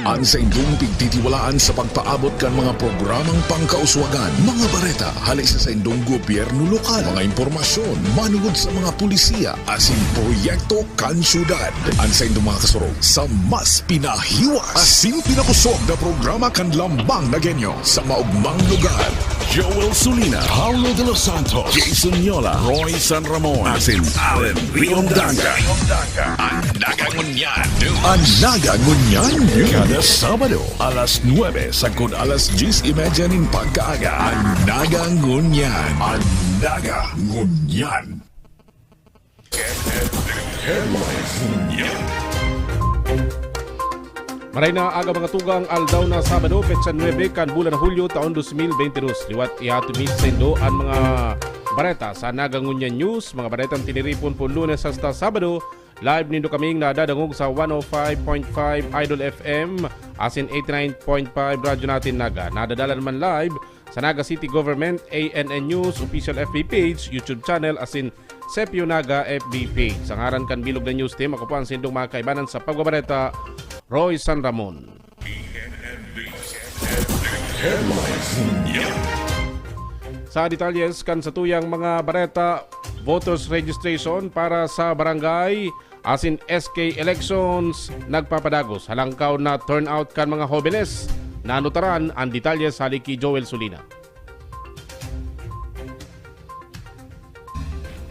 Ang sa inyong pigtitiwalaan sa pagpaabot kan mga programang pangkauswagan, mga bareta, halay sa inyong gobyerno lokal, mga impormasyon, manugod sa mga pulisiya, asin proyekto kan syudad. Ang sa inyong mga kasurog sa mas pinahiwas, asin pinakusog na programa kan lambang na genyo sa maugmang lugar. Joel Sulina, Paulo de los Santos, Jason Yola, Roy San Ramon, asin Allen Riondanga. Ang nagangunyan. Ang nagangunyan. Kada Sabado, alas 9, sagkod alas 10:30 ng pagkaaga. Ang nagangunyan. Ang nagangunyan. Headlines. Maray na aga mga tugang aldaw na Sabado, petsa 9 kan bulan na Hulyo taon 2022. Liwat ihatumis sa Indo ang mga bareta sa Nagangunyan News. Mga baretang tiniripon po Lunes hasta Sabado. Live nindo kaming nadadangog sa 105.5 Idol FM asin 89.5 radyo natin Naga. Nadadala naman live sa Naga City Government ANN News official FB page, YouTube channel asin Sepio Naga FB page. Sa ngaran kan bilog na news team, ako po ang sindong mga kaibanan sa pagbabareta, Roy San Ramon. Sa detalyes kan sa tuyang mga bareta, voters registration para sa barangay asin SK elections nagpapadagos. Halangkaw na turnout kan mga hobenes. Nanutaran ang detalyes haliki Joel Sulina.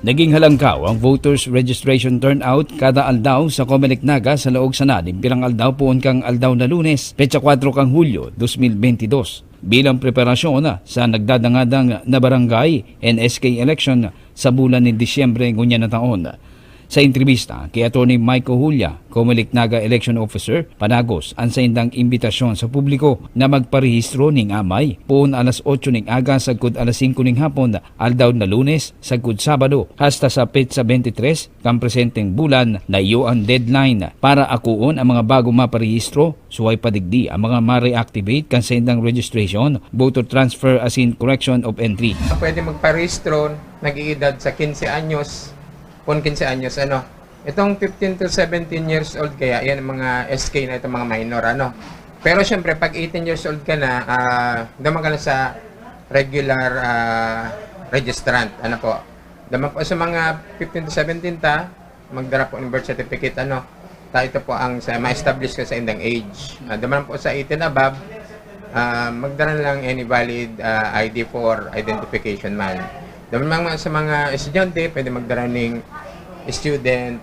Naging halangkaw ang voters registration turnout kada aldaw sa Comelec Naga sa laog sanadin pirang aldaw puon kang aldaw na Lunes, petsa 4 kang Hulyo 2022. Bilang preparasyon sa nagdadangadang na barangay NSK election sa bulan ni Disyembre ngunya na taon. Sa entrevista kay Atty. Mike Ojulia, Comelec Naga Election Officer, panagos ang sa indang imbitasyon sa publiko na magparehistro ning amay puon alas 8 ning aga sagkod alas 5 ning hapon aldaw na Lunes sagkod Sabado hasta sa petsa 23 kang presenteng bulan na iyo ang deadline para akuon ang mga bago maparehistro suway padigdi ang mga ma-reactivate kan sa indang registration, voter transfer asin correction of entry. Pwede magparehistro nag-iedad sa 15 anyos kung 15 anyos, itong 15 to 17 years old kaya, yan ang mga SK na itong mga minor, Pero syempre, pag 18 years old ka na, daman ka na sa regular registrant, Daman po sa mga 15 to 17 magdara po ng birth certificate, ito po ang ma-establish ka sa indang age. Daman po sa 18 above, magdara lang any valid ID for identification man. Daman sa mga estudyante, pwede magdara ng student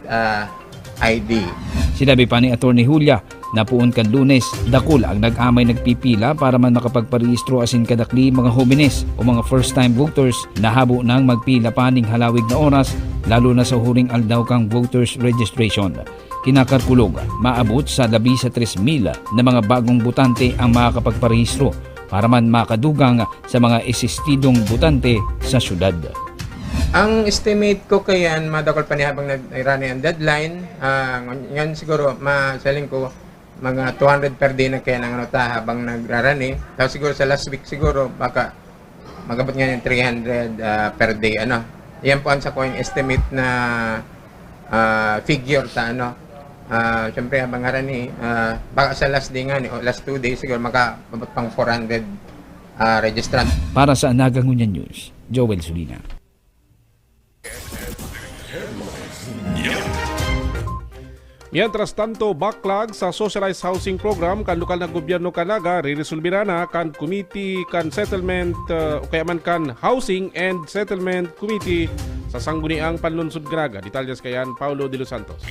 ID. Sinabi pa ni Atty. Julia na puon kan Lunes, dakul ang nag-amay nagpipila para man makapagparehistro asin kadakli mga homenes o mga first-time voters na habo nang magpila pa ning halawig na oras lalo na sa huring aldaw kang voters registration. Kinakarkulog, maabot sa 13,000 na mga bagong botante ang makakapagparehistro para man makadugang sa mga existidong botante sa syudad. Ang estimate ko kayan, madakol pa niya habang nag-rani ang deadline. Ngayon siguro, masaling ko, mga 200 per day na kaya ng habang nagrarani. Tapos siguro sa last week siguro, baka magabot nga yung 300 per day. Yan po ang sa ko yung estimate na figure Siyempre habang ngarani, baka sa last day nga, o last 2 days siguro, makabot pang 400 registrant. Para sa Nagangunyan News, Joel Sulina. Mientras tanto, backlog sa socialized housing program kan lokal na gobyerno kanaga riresolbira na kan committee kan settlement o kaya man kan housing and settlement committee sa sangguniang panlunsod kanaga. Detalyas kayan Paulo de los Santos.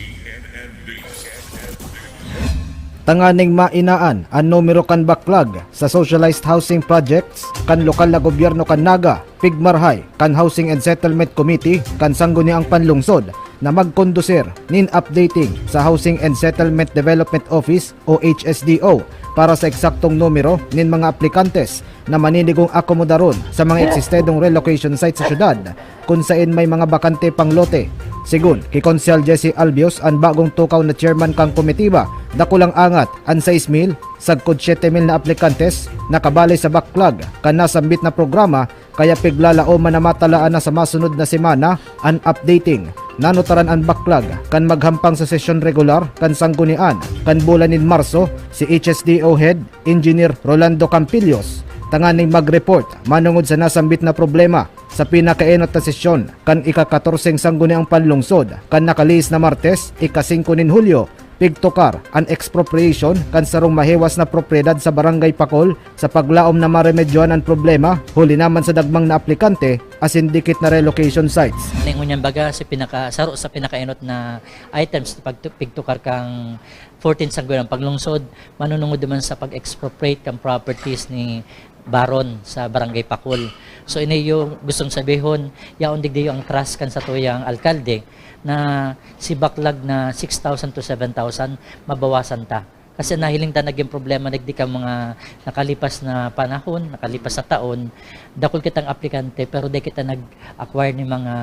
Tanganing mainaan ang numero kan backlog sa socialized housing projects kan lokal na gobyerno kan Naga, Pigmarhay, kan Housing and Settlement Committee kan sangguniang panlungsod na magkondusir nin updating sa Housing and Settlement Development Office o HSDO para sa eksaktong numero nin mga aplikantes na maninigong akomodaron sa mga eksistedong relocation site sa syudad kung saan may mga bakante pang lote. Sigun, kay Konsel Jesse Albios ang bagong tukaw na chairman kang komitiba, dakulang angat ang 6,000 sagkod 7,000 na aplikantes na kabali sa backlog kan nasambit na programa kaya piglalao man na matalaan na sa masunod na semana an updating nanutaran ang backlog kan maghampang sa sesyon regular kan sanggunian kan bulan in Marso si HSDO Head Engineer Rolando Campillos tanganing mag-report manungod sa nasambit na problema sa pinakaenot na sesyon kan ika-14 sangguniang panlungsod kan nakalis na Martes ika-5 nin Hulyo pigtokar an expropriation kan sarong mahewas na propriedad sa Barangay Pakol sa paglaom na maremedyoan ang problema huli naman sa dagmang na aplikante as indikit na relocation sites. Ningunyan baga sa saro sa pinakaenot na items pag pigtukar kang 14 sangguniang paglungsod manunungod naman sa pag-expropriate kang properties ni Baron sa Barangay Pakol. So ini yung gustong sabihon yaon digdi ang trust kan sa tuyang alkalde na si backlog na 6,000 to 7,000 mabawasan ta. Kasi nahiling ta naging problema nagdi ka mga nakalipas na panahon, nakalipas na taon, dakol kitang aplikante pero di kita nag-acquire ni mga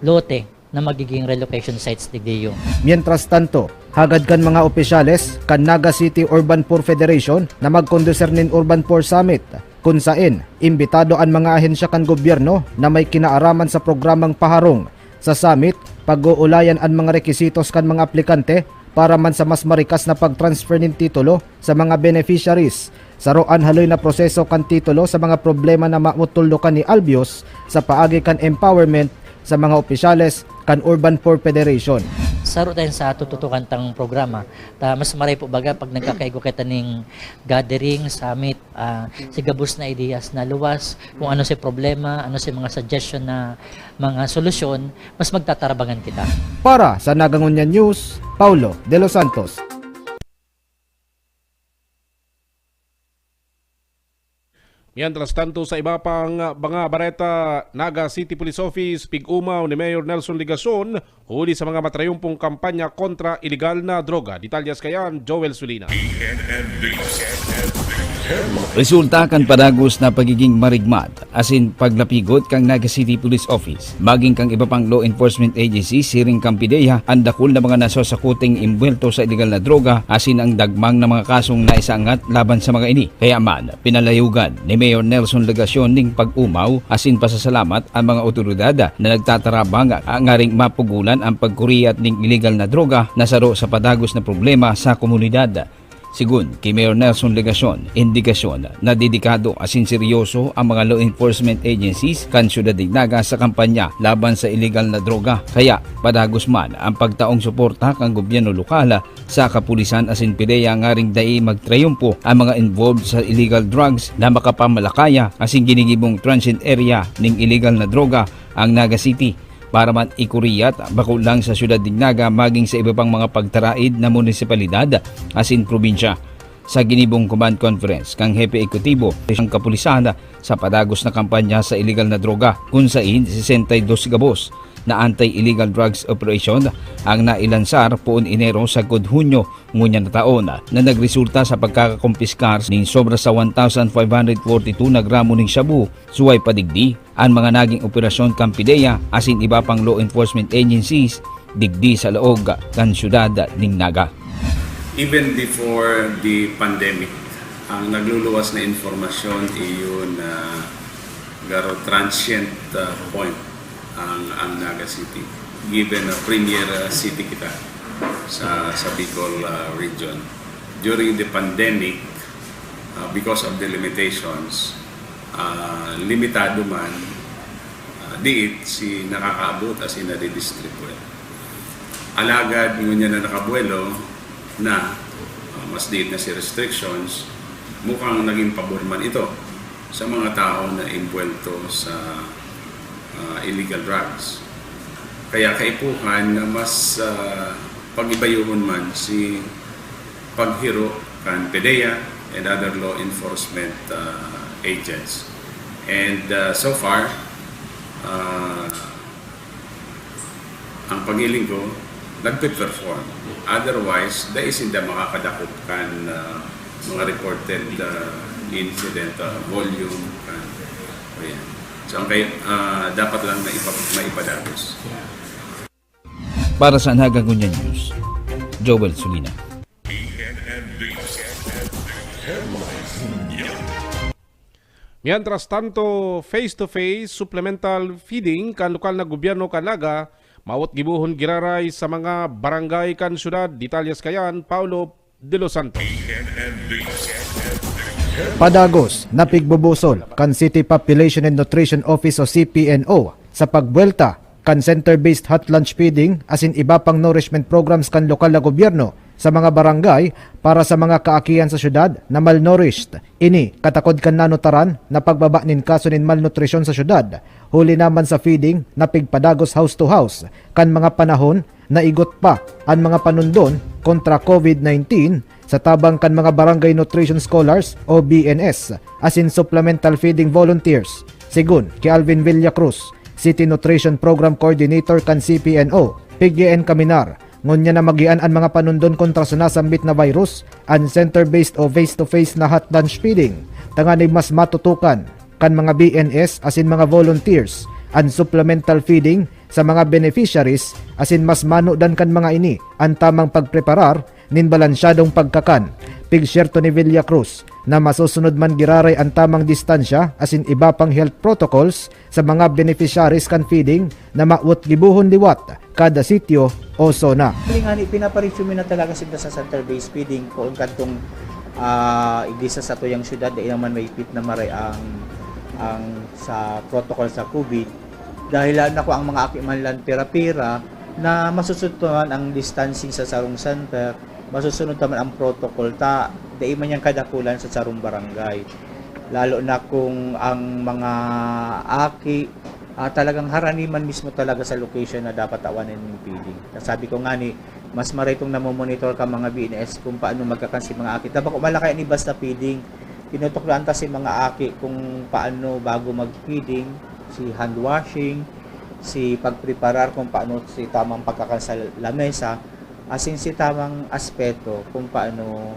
lote na magiging relocation sites digdi yung. Mientras tanto, hagad kan mga opisyales kan Naga City Urban Poor Federation na magkonduser nin Urban Poor Summit kung saan imbitado ang mga ahensya kan gobyerno na may kinaaraman sa programang paharong. Sa summit, pag-uulayan ang mga rekisitos kan mga aplikante para man sa mas marikas na pag-transfer ng titulo sa mga beneficiaries. Saroan haloy na proseso kan titulo sa mga problema na mautuldukan ni Albios sa paagi kan empowerment sa mga opisyales kan Urban Poor Federation. Saro tayo sa tututukan tang programa. Mas maray po baga pag nagkakaigo kita ning gathering, summit, sigabos na ideas na luwas, kung ano si problema, ano si mga suggestion na mga solusyon, mas magtatarabangan kita. Para sa Nagangunyan News, Paulo De Los Santos. Mientras tanto sa iba pang mga bareta, Naga City Police Office pig-umaw ni Mayor Nelson Ligason huli sa mga matrayumpong kampanya kontra iligal na droga. Detalyas kayan, Joel Sulina. Resulta kan padagos na pagiging marigmat asin paglapigot kang Naga City Police Office maging kang iba pang law enforcement agency siring kang PIDEA ang dakol na mga nasasakuting imbwelto sa illegal na droga asin ang dagmang na mga kasong naisangat laban sa mga ini. Kaya man pinalayugan ni Mayor Nelson Legacion ning pag-umaw asin pasasalamat ang mga otoridad na nagtatarabang nga ring mapugulan ang pagkuriyat ning illegal na droga na saro sa padagos na problema sa komunidad. Sigun kay Mayor Nelson Legacion, indikasyon na dedikado asin seryoso ang mga law enforcement agencies kan syudad ng Naga sa kampanya laban sa illegal na droga. Kaya padagos man ang pagtaong suporta kang gobyerno lokal sa kapulisan asin PIDEA nga ring dai magtrayumpo ang mga involved sa illegal drugs na makapamalakaya asin ginigibong transient area ning illegal na droga ang Naga City para man ikuriyat bako lang sa syudad ng Naga maging sa iba pang mga pagtaraid na munisipalidad asin probinsya. Sa ginibong command conference kang hepe ekutibo ng kapulisan sa padagos na kampanya sa illegal na droga kung saan 62 gabos na anti-illegal drugs operation ang nailansar poon Enero sa Hunyo ngunyan na taon na nagresulta sa pagkakakumpiskar ng sobra sa 1,542 na gramo ng shabu suway padigdi ang mga naging operasyon kang PIDEA asin iba pang law enforcement agencies digdi sa laog kan syudad ng Naga. Even before the pandemic, ang nagluluwas na informasyon iyon na garo transient point ang Naga City. Given a premier city kita sa Bicol region. During the pandemic, because of the limitations, limitado man, diit si nakakaabot as in nadidistribute. Alagad ngunyan na nakabuelo na mas diit na si restrictions, mukhang naging paborman ito sa mga tao na imbuelto sa illegal drugs. Kaya kaipuhan na mas pag-ibayuhon man si paghiro kan PIDEA and other law enforcement agents. And so far, ang pagiling ko, nagpe-perform. Otherwise, daisin da makakadakop kan mga reported incident volume kan. Ayan. So, dapat lang na maipadagos. Para sa Nagangunyan News, Joel Sulina. Mientras tanto, face-to-face supplemental feeding kan lokal na gobyerno kan Naga, maot gibuhon giraray sa mga barangay kan syudad, detalyes kayan, Paulo de los Santos. Padagos, napigbubusol kan City Population and Nutrition Office o CPNO sa pagbuelta kan center-based hot lunch feeding asin iba pang nourishment programs kan lokal na gobyerno sa mga barangay para sa mga kaakian sa syudad na malnourished. Ini katakod kan nanutaran na pagbaba nin kaso nin malnutrisyon sa syudad. Huli naman sa feeding na pigpadagos house to house kan mga panahon na igot pa ang mga panundon kontra COVID-19 sa tabang kan mga barangay nutrition scholars o BNS asin supplemental feeding volunteers. Sigun kay Alvin Villacruz, City Nutrition Program Coordinator kan CPNO, PGN Kaminar, ngunya na magian ang mga panundon kontra sa nasambit na virus ang center-based o face-to-face na hot lunch feeding. Tanganay mas matutukan kan mga BNS asin mga volunteers ang supplemental feeding sa mga beneficiaries asin mas manudan kan mga ini ang tamang pagpreparar nin balansyadong pagkakan. Pigsyerto ni Villacruz na masusunod man giraray ang tamang distansya asin iba pang health protocols sa mga beneficiaries kan feeding na maut gibuhon liwat kada sityo o zona. Pinaparesume na talaga sila sa center-based feeding kung kantong igisa sa tuyang syudad dahil naman may pit na maray ang sa protocol sa COVID dahil na ko ang mga akimanlan pira-pira na masusunod naman ang distancing sa sarong center, masusunod naman ang protocol dahil man yung kadakulan sa sarong barangay. Lalo na kung ang mga aki talagang haraniman mismo talaga sa location na dapat awanin yung feeding. Sabi ko nga ni, mas maray itong namomonitor ka mga BNS kung paano magkakansi mga aki. Dapat kung malaki ni basta feeding, tinutuklaan ta si mga aki kung paano bago mag-feeding, si hand washing, si pagpreparar kung paano si tamang pagkakan sa lamesa, asin si tamang aspeto kung paano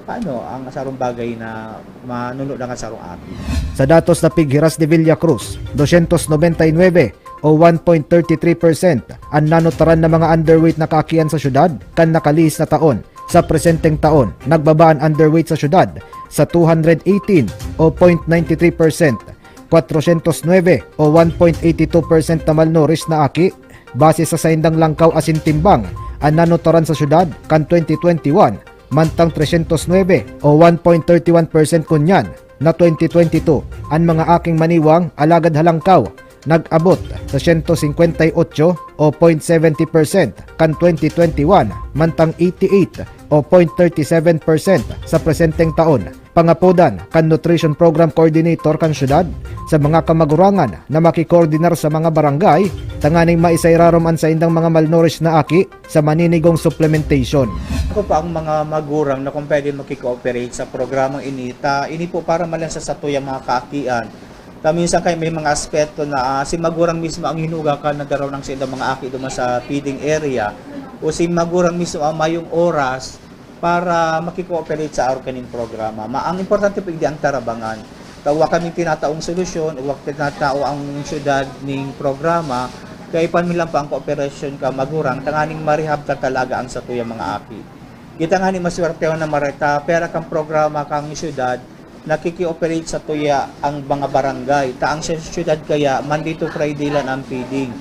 ang sarong bagay na manunod ang sarong aki. Sa datos na pighiras de Villacruz, 299 o 1.33% ang nanutaran na mga underweight na kaakian sa syudad kan nakalihis na taon. Sa presenteng taon, nagbaba ang underweight sa syudad sa 218 o 0.93%, 409 o 1.82% na malnourished na aki. Base sa saindang langkaw asin timbang, ang nanutaran sa syudad kan 2021 mantang 309 o 1.31% kunyan na 2022. Ang mga aking maniwang alagad halangkaw nag-abot sa 158 o 0.70% kan 2021 mantang 88 o 0.37% sa presenteng taon. Pangapodan kan Nutrition Program Coordinator kan syudad sa mga kamagurangan na makikoordinar sa mga barangay tanganing maisairaroman sa indang mga malnourished na aki sa maninigong supplementation. Ako pa ang mga magurang na kung pwede makikooperate sa programang ini po para malansa sa tuyang mga kaakian. Minsan kayo may mga aspeto na si magurang mismo ang hinuga ka na daraw ng sila mga aki duman sa feeding area o si magurang mismo ang mayong oras para makikooperate sa kaning programa. Ang importante po hindi ang tarabangan. Tawa kami tinataong solusyon, huwag tinatao ang syudad ning programa, kaya ipanmilang pa ang kooperasyon ka magurang, tanganing marihab ka talaga ang sa tuyang mga aki. Kita nga ni maswerte na marita, pera kang programa kang syudad, nakikioperate sa tuya ang mga barangay. Taang syudad kaya, Monday to Friday lang ang feeding.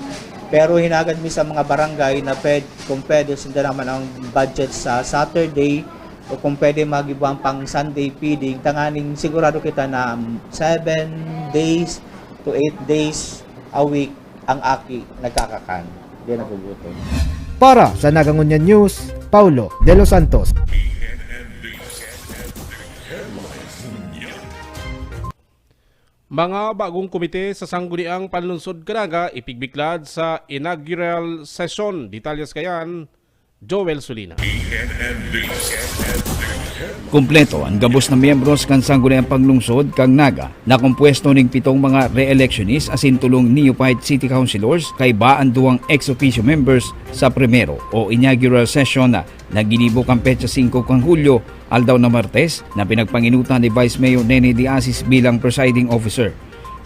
Pero hinagad mi sa mga barangay na kung pwede sinda naman ang budget sa Saturday o kung pwede mag-ibang pang Sunday feeding, tanganing sigurado kita na 7 days to 8 days a week ang aki nagkakakan. Di nagugutom. Para sa Nagangunyan News, Paulo de los Santos. Mga bagong komite sa sangguniang panlunsod kanaga ipigbiklad sa inaugural session. Detalyes kayan, Joel Sulina. Kumpleto ang gabos na miyembros kan sangguniang panglungsod kang Naga na kompwesto ning 7 mga re-electionist asin tulong neophyte city councilors kay baan duwang ex-officio members sa primero o inaugural session na naginibo kang petsa 5 kang Hulyo aldaw na Martes na pinagpanginutan ni Vice Mayor Nene De Asis bilang presiding officer.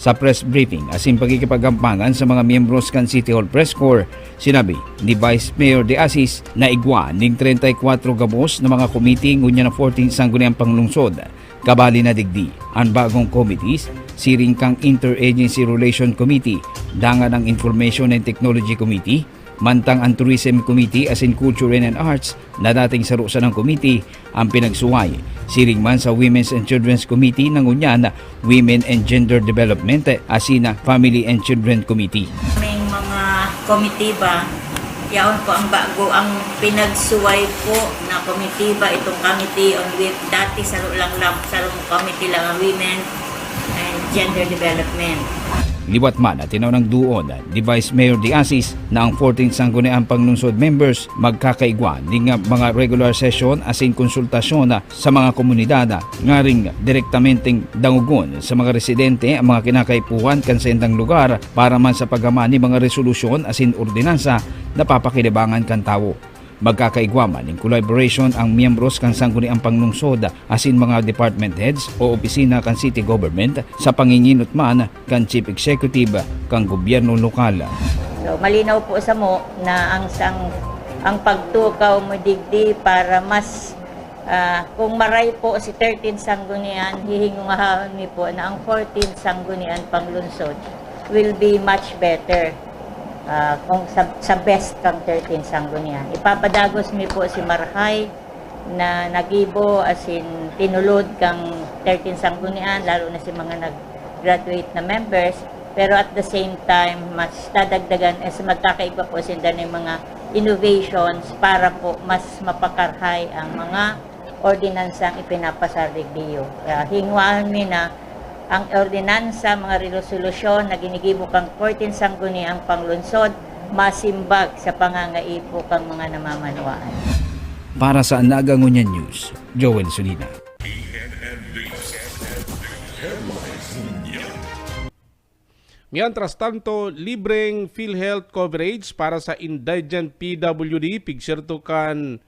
Sa press briefing asin pagkikipagampangan sa mga miyembros kan City Hall Press Corps, sinabi ni Vice Mayor De Asis na igwa ning 34 gabos na mga committee ngunya na 14 sangguniang panglungsod Kabali na digdi ang bagong committees, siring kang Interagency Relation Committee, dangan ang Information and Technology Committee, mantang ang Tourism Committee as in Culture and Arts na dating sarusa ng committee ang pinagsuway. Siring man sa Women's and Children's Committee ng unyan Women and Gender Development as in Family and Children Committee. May mga komitiba, yaon po ang bago ang pinagsuway po na komitiba, itong committee on dati saro committee lang ang Women and Gender Development. Liwat man at tinaw ng duon ni Vice Mayor De Asis na ang 14th Sangguniang Panglungsod members magkakaigwan ng mga regular session asin konsultasyon sa mga komunidad nga ring direktamenteng dangugon sa mga residente ang mga kinakaipuan kan sa indang lugar para man sa paggaman ni mga resolusyon asin ordinansa na papakinabangan kan tawo. Magkakaigwaman in collaboration ang miyembros kan sangguniang panglungsod asin mga department heads o opisina kan city government sa panginginot man kan chief executive kan gobyerno lokal. So malinaw po sa mo na ang pagtukaw mo digdi para mas kung maray po si 13 sanggunian, hihingungahan mi po na ang 14 sanggunian panglungsod will be much better. Kung sa best kang 13 sanggunian. Ipapadagos mi po si Marhay na nagibo as in tinulod kang 13 sanggunian, lalo na si mga nag-graduate na members. Pero at the same time, mas dadagdagan as magkakaiba po sinda ng mga innovations para po mas mapakarhay ang mga ordinansang ipinapasarig diyo. Hingwaan mi na ang ordinansa, mga resolusyon na ginigibo kang 14 sangguniang panglungsod, masimbag sa pangangaipo kang mga namamanuaan. Para sa Nagangunyan News, Joel Solina. Mientras tanto, libreng PhilHealth coverage para sa indigent PWD, pigsyerto kan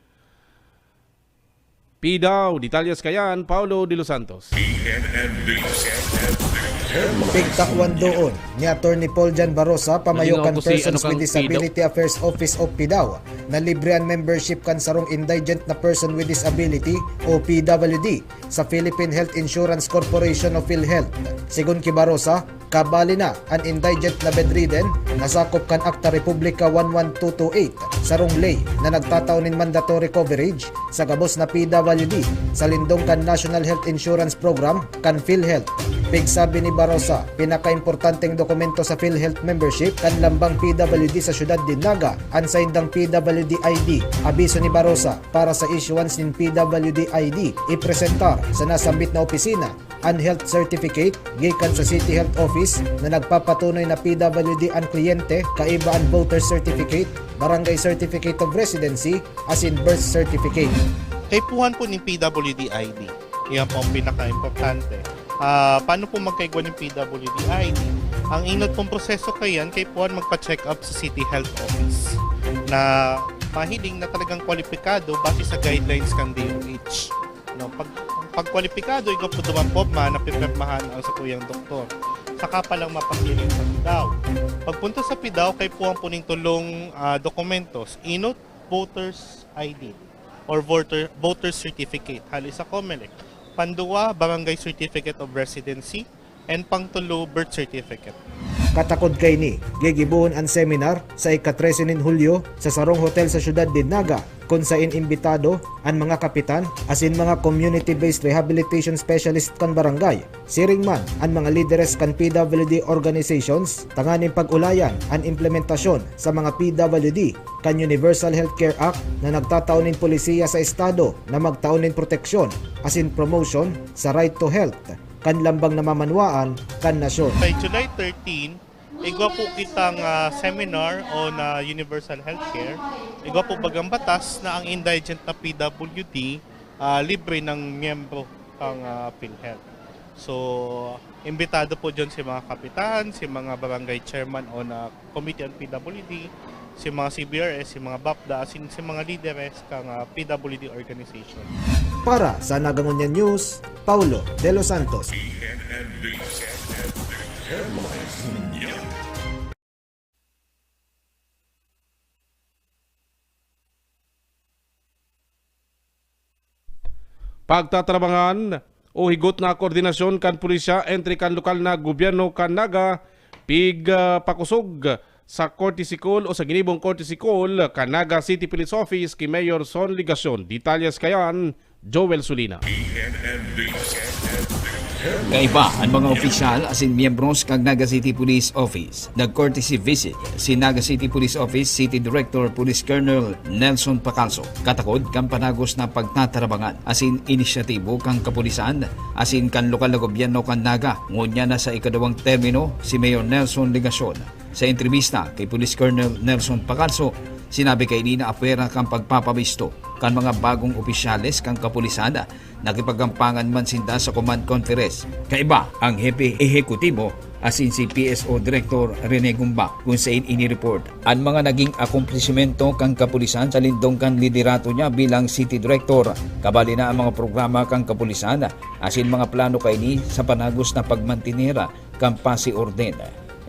PDAW, detalyas kayan, Paulo de los Santos. Pigtakwan doon ni Attorney Paul Jan Barosa, pamayo kan Malinaw ko si Persons with kang Disability Affairs Office of PDAW, na libre ang membership kan sarong Indigent na Person with Disability o PWD sa Philippine Health Insurance Corporation of PhilHealth. Sigun ki Barosa, kabali na ang indigent na bedridden nasakop kan Akta Republika 11228 sarong lay na nagtataunin mandatory coverage sa gabos na PWD sa lindong kan National Health Insurance Program kan PhilHealth. Big sabi ni Barosa, pinakaimportanteng dokumento sa PhilHealth membership kan lambang PWD sa syudad din Naga, ang saindang PWD ID. Abiso ni Barosa, para sa issuance ng PWD ID, ipresentar sa nasambit na opisina ang health certificate gikan sa City Health Office na nagpapatunay na PWD ang kliyente, kaiba ang voter certificate, barangay certificate of residency, as in birth certificate. Kaipuhan po ng PWD ID. Yan po ang pinaka-importante. Paano po magkaigwa ng PWD ID? Ang inot pong proseso kayan, kaipuhan magpa-check up sa City Health Office na mahiling na talagang kwalipikado base sa guidelines kan DOH. No, pag kwalipikado, ikaw po duman po napipirmahan ang sa tuyang doktor. Saka pa lang mapagiling sa PDAW. Pagpunta sa PDAW, kay po ang puning tulong dokumentos, inot, voters ID or voter certificate, halis sa COMELEC. Panduwa, barangay certificate of residency, and pangtulo, birth certificate. Katakod kay ni, gigibuon ang seminar sa ika-13 Hulyo sa Sarong Hotel sa syudad din Naga, kung sa inimbitado ang mga kapitan asin mga community-based rehabilitation specialist kan barangay. Siring man ang mga lideres kan PWD organizations, tanganing pag-ulayan ang implementasyon sa mga PWD kan Universal Healthcare Act na nagtataunin polisiya sa estado na magtaunin proteksyon asin promotion sa right to health kan lambang namamanwaan kan nasyon. By July 13, igwa po kitang seminar on universal healthcare. Igwa po bagang batas na ang indigent na PWD libre ng miyembro ng PhilHealth. So, imbitado po dyan si mga kapitan, si mga barangay chairman on committee on PWD, si mga CBRS, si mga BAPDA, si mga lideres ng PWD organization. Para sa Nagangunyan News, Paulo de los Santos. Pagtatrabangan o higot na koordinasyon kan pulisya entre kan lokal na gobyerno kan Naga pig pakusog sa Cortisikol o sa ginibong Cortisikol kan Naga City Police Office kay Mayor Son Ligasyon. Detalles kayan Joel Sulina. Kaiba ang mga opisyal asin miyembros kag Naga City Police Office. Nag-courtesy visit si Naga City Police Office City Director Police Colonel Nelson Pacalso. Katakod kang panagos na pagtatarabangan asin inisyatibo kang kapulisan asin kan lokal na gobyerno kan Naga. Ngunya na sa ikadawang termino si Mayor Nelson Ligasyon. Sa entrevista kay Police Colonel Nelson Pacalso, sinabi kay Nina apera kang pagpapabisto kan mga bagong opisyales kang kapulisan nakipagampangan man sinda sa command conference. Kaiba ang hepe ehekutibo asin si PSO Director Rene Gumba kung saan inireport ang mga naging akomplishmento kang kapulisan sa lindong kan liderato niya bilang City Director. Kabali na ang mga programa kang kapulisan asin mga plano kay ni sa panagos na pagmantinera kang pasi orden.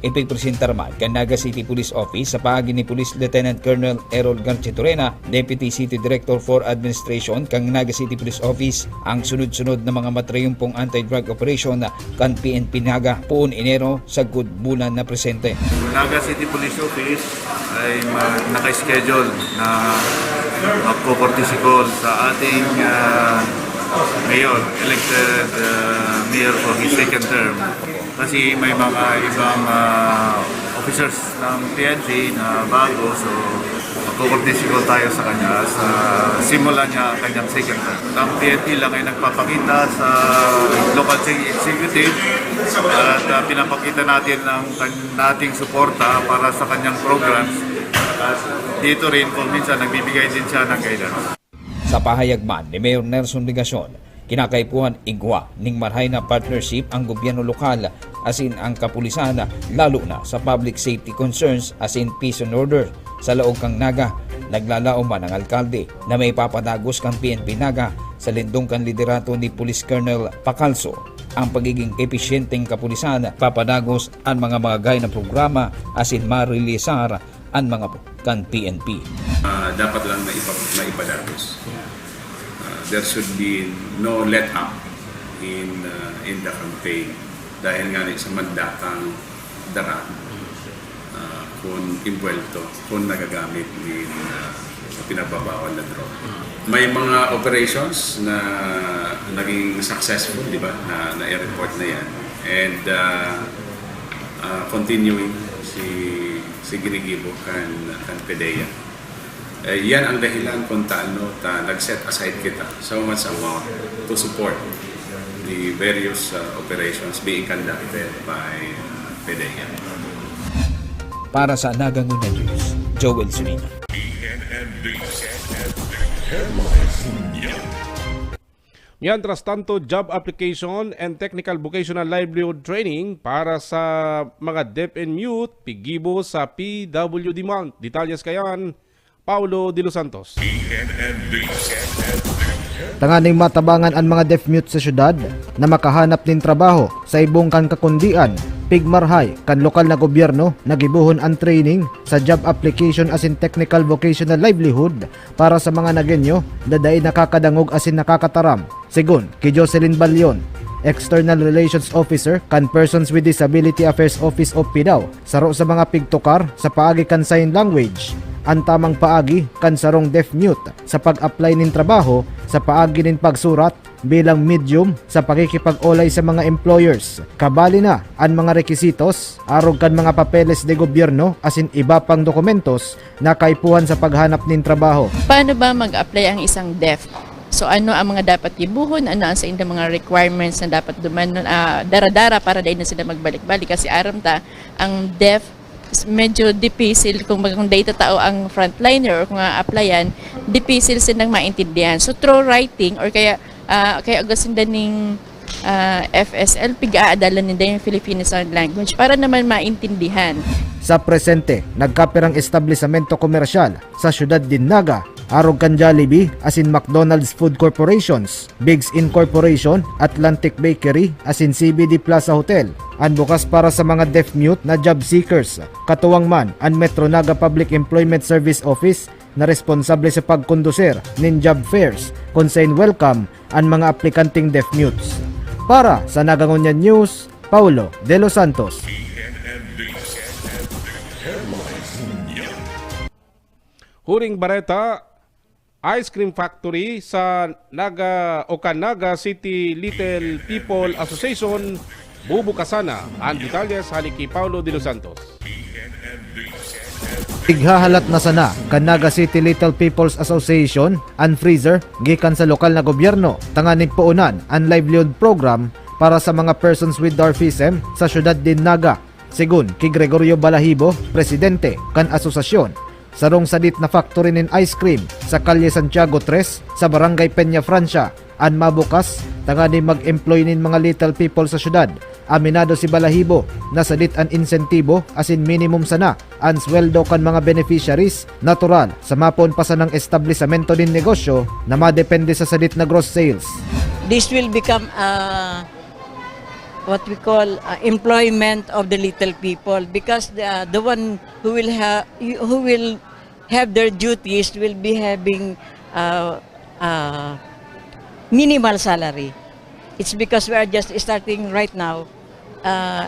Ipigpresentar man kay Naga City Police Office sa paagi ni Police Lieutenant Colonel Errol Garchitorena, Deputy City Director for Administration kang Naga City Police Office ang sunod-sunod na mga matrayumpong anti-drug operation kan PNP Naga poon Enero sa good bulan na presente. Naga City Police Office ay naka-schedule na magko-cortisikol sa ating mayor, elected mayor for his second term. Kasi may mga ibang officers ng PNP na bago, so magkukortisikol tayo sa kanya sa simula niya kanyang second term. Ang PNP lang ay nagpapakita sa local executive at pinapakita natin ang nating suporta para sa kanyang programs. At dito rin kung minsan nagbibigay din siya ng guidance. Sa pahayag man ni Mayor Nelson Ligasyon, kinakaipuhan igwa ning marhay na partnership ang gobyerno lokal asin ang kapulisan lalo na sa public safety concerns asin peace and order. Sa laog kang Naga, naglalao man ang alkalde na may papadagos kang PNP Naga sa lindong kan liderato ni Police Colonel Pacalso ang pagiging episyenteng kapulisan, papadagos ang mga gay na programa asin marilisar ang mga kan PNP. Dapat lang maipadagos. There should be no let up in the campaign dahil nga sa mandatang dara kung imbuelto, kung nagagamit din sa pinagbabawal na drone. May mga operations na naging successful, di ba, na i-report na yan. And continuing si Ginigibo kan PDEA. Yan ang dahilan kung nag-set aside kita so much amount to support the various operations being conducted by PDEA. Para sa Naga News, Joel Sulina. Mientras tanto, job application and technical vocational livelihood training para sa mga deaf and mute pigibo sa PWD month. Detalles kayan Paulo de los Santos. Tanganing matabangan ang mga deaf mute sa syudad na makahanap nin trabaho sa ibong kan kakundian, pigmarhay kan lokal na gobyerno nagibuhon ang training sa job application asin technical vocational livelihood para sa mga nagenyo daday nakakadangog asin nakakataram. Sigun kay Jocelyn Balyon, External Relations Officer kan Persons with Disability Affairs Office of PDAW, saro sa mga pigtukar sa paagi kan sign language. Ang tamang paagi kan sarong deaf mute sa pag-apply nin trabaho sa paagi nin pagsurat bilang medium sa pakikipag-olay sa mga employers. Kabali na ang mga rekisitos arog kan mga papeles de gobyerno asin iba pang dokumentos na kaipuhan sa paghanap nin trabaho. Paano ba mag-apply ang isang deaf? So ano ang mga dapat ibuhon, ano ang sa inyo mga requirements na dapat dumanon, dara-dara para dahil na sila magbalik-balik kasi aram ta ang deaf medyo difficile kung data tao ang frontliner or kung applyan, difficile silang maintindihan. So through writing or kaya agasin daning FSL pigaadalan nila yung Filipino Sign Language para naman maintindihan. Sa presente, nagkapirang establisamento komersyal sa syudad din Naga, arog kan Jollibee asin McDonald's Food Corporations, Bigs Incorporation, Atlantic Bakery asin CBD Plaza Hotel. Ang bukas para sa mga deaf mute na job seekers. Katuwang man ang Metro Naga Public Employment Service Office na responsable sa pagkondusir nin job fairs kung saan welcome ang mga aplikanting deaf mutes. Para sa Nagangunyan News, Paulo De Los Santos. Huring bareta, Ice Cream Factory sa Naga City Little People Association bubukasan na. Ang detalles haliki Paulo De Los Santos. Ighahalat na sana kan Naga City Little People's Association ang freezer gikan sa lokal na gobyerno tanganing puunan ang livelihood program para sa mga persons with dwarfism sa syudad din Naga. Sigun kay Gregorio Balahibo, presidente kan asosasyon, sarong sadit na factory nin ice cream sa Calle Santiago 3 sa Barangay Peña Francia an mabukas tangani mag-employ nin mga little people sa syudad. Aminado si Balahibo na sadit an insentibo asin minimum sana ang sweldo kan mga beneficiaries natural sa mapon pa sa ng establisamento din negosyo na madepende sa sadit na gross sales. This will become what we call employment of the little people, because the one who will have their duties will be having minimal salary. It's because we are just starting right now,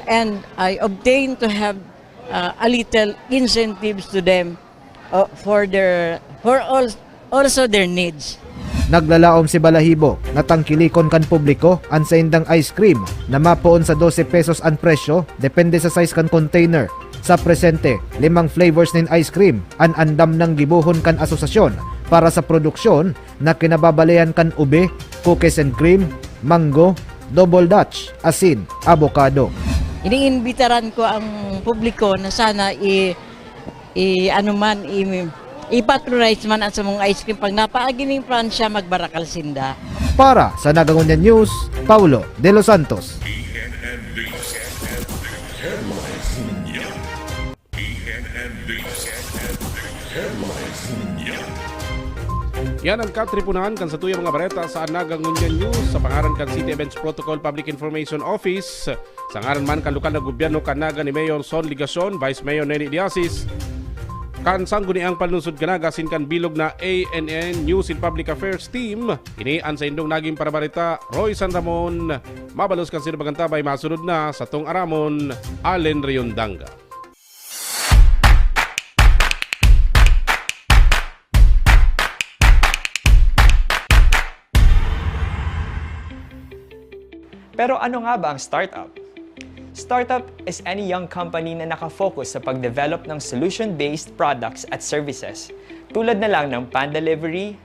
and I obtained to have a little incentives to them also their needs. Naglalaom si Balahibo na tangkilikon kan publiko ang sa indang ice cream na mapoon sa 12 pesos ang presyo depende sa size kan container. Sa presente, 5 flavors nin ice cream ang andam ng gibuhon kan asosasyon para sa produksyon na kinababalayan kan ube, cookies and cream, mango, double dutch, asin, avocado. Iniimbitaran ko ang publiko na sana ipatronize man ang sa mga ice cream pag napaagining Pransya magbarakal sinda. Para sa Nagangunyan News, Paulo De Los Santos. Yan ang katripunan kan sa tuyang mga bareta sa Nagangunyan News sa pangaran kan City Events Protocol Public Information Office. Sa ngaran man kan lokal na gobyerno kan Naga ni Mayor Son Ligacion, Vice Mayor Nenny Diasis, kan sangguniang panlungsod Naga sin kan bilog na ANN News and Public Affairs Team. Inian sa indong naging parabarita Roy San Ramon, mabalos kan sino bagantabay masunod na sa tong Aramon, Allen Riondanga. Pero ano nga ba ang startup? Startup is any young company na nakafocus sa pag-develop ng solution-based products at services tulad na lang ng Pan Delivery,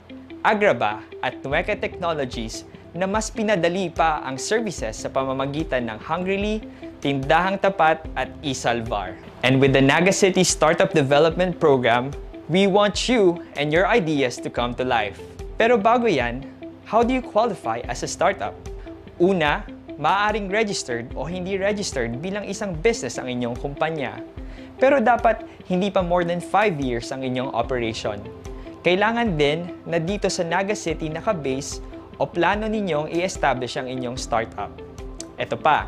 Agraba at Nueca Technologies na mas pinadali pa ang services sa pamamagitan ng Hungryly, Tindahang Tapat at eSalvar. And with the Naga City Startup Development Program, we want you and your ideas to come to life. Pero bago yan, how do you qualify as a startup? Una, maaaring registered o hindi registered bilang isang business ang inyong kumpanya. Pero dapat hindi pa more than 5 years ang inyong operation. Kailangan din na dito sa Naga City nakabase o plano ninyong i-establish ang inyong startup. Ito pa,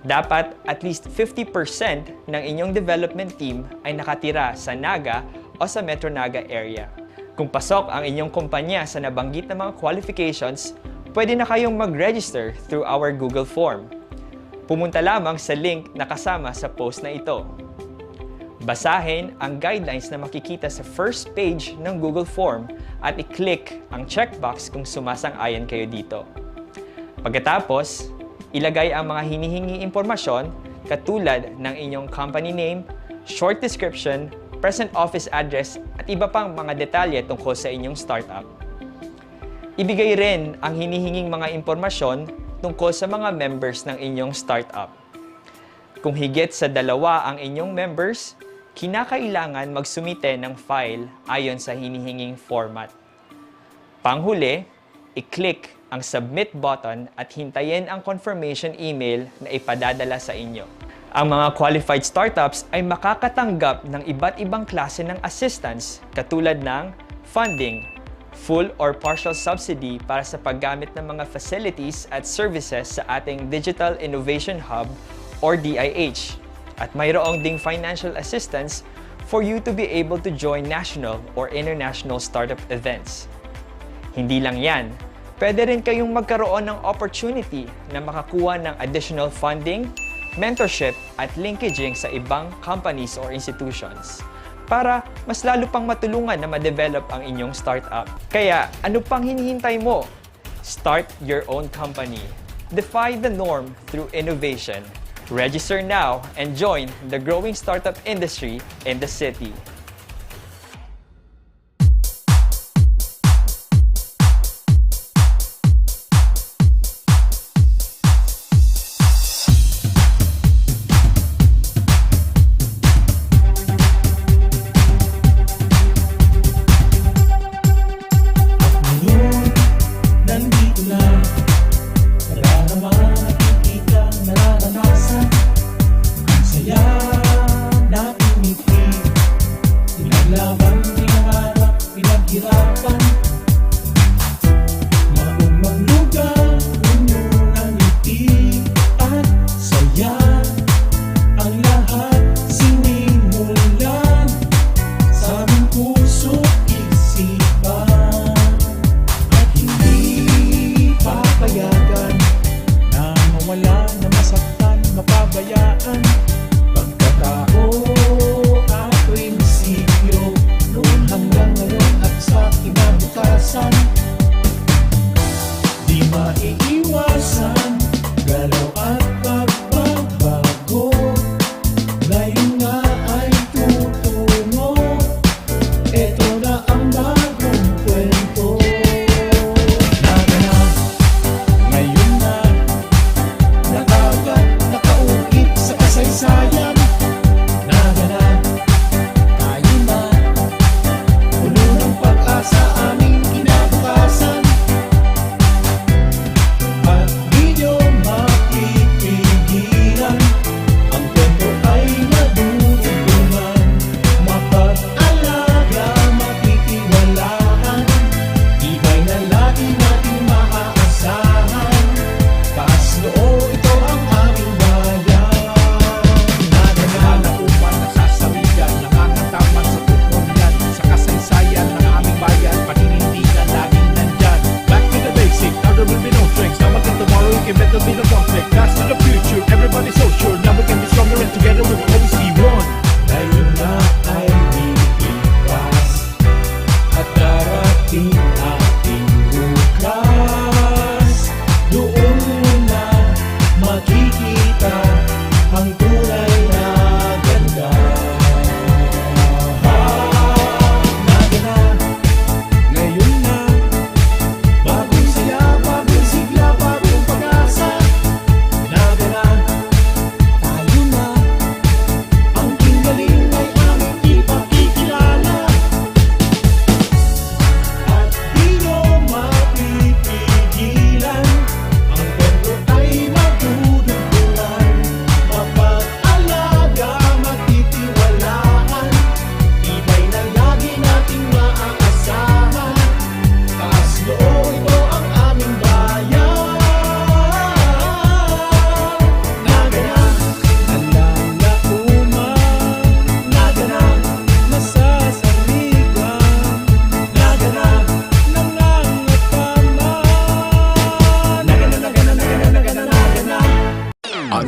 dapat at least 50% ng inyong development team ay nakatira sa Naga o sa Metro Naga area. Kung pasok ang inyong kumpanya sa nabanggit na mga qualifications, pwede na kayong mag-register through our Google form. Pumunta lamang sa link na kasama sa post na ito. Basahin ang guidelines na makikita sa first page ng Google form at i-click ang checkbox kung sumasang-ayon kayo dito. Pagkatapos, ilagay ang mga hinihingi impormasyon katulad ng inyong company name, short description, present office address at iba pang mga detalye tungkol sa inyong startup. Ibigay rin ang hinihinging mga impormasyon tungkol sa mga members ng inyong startup. Kung higit sa 2 ang inyong members, kinakailangan magsumite ng file ayon sa hinihinging format. Panghuli, i-click ang submit button at hintayin ang confirmation email na ipadadala sa inyo. Ang mga qualified startups ay makakatanggap ng iba't ibang klase ng assistance katulad ng funding, full or partial subsidy para sa paggamit ng mga facilities at services sa ating Digital Innovation Hub or DIH. At mayroong ding financial assistance for you to be able to join national or international startup events. Hindi lang yan, Pwede rin kayong magkaroon ng opportunity na makakuha ng additional funding, mentorship at linkaging sa ibang companies or institutions para mas lalo pang matulungan na ma-develop ang inyong startup. Kaya ano pang hinihintay mo? Start your own company. Defy the norm through innovation. Register now and join the growing startup industry in the city.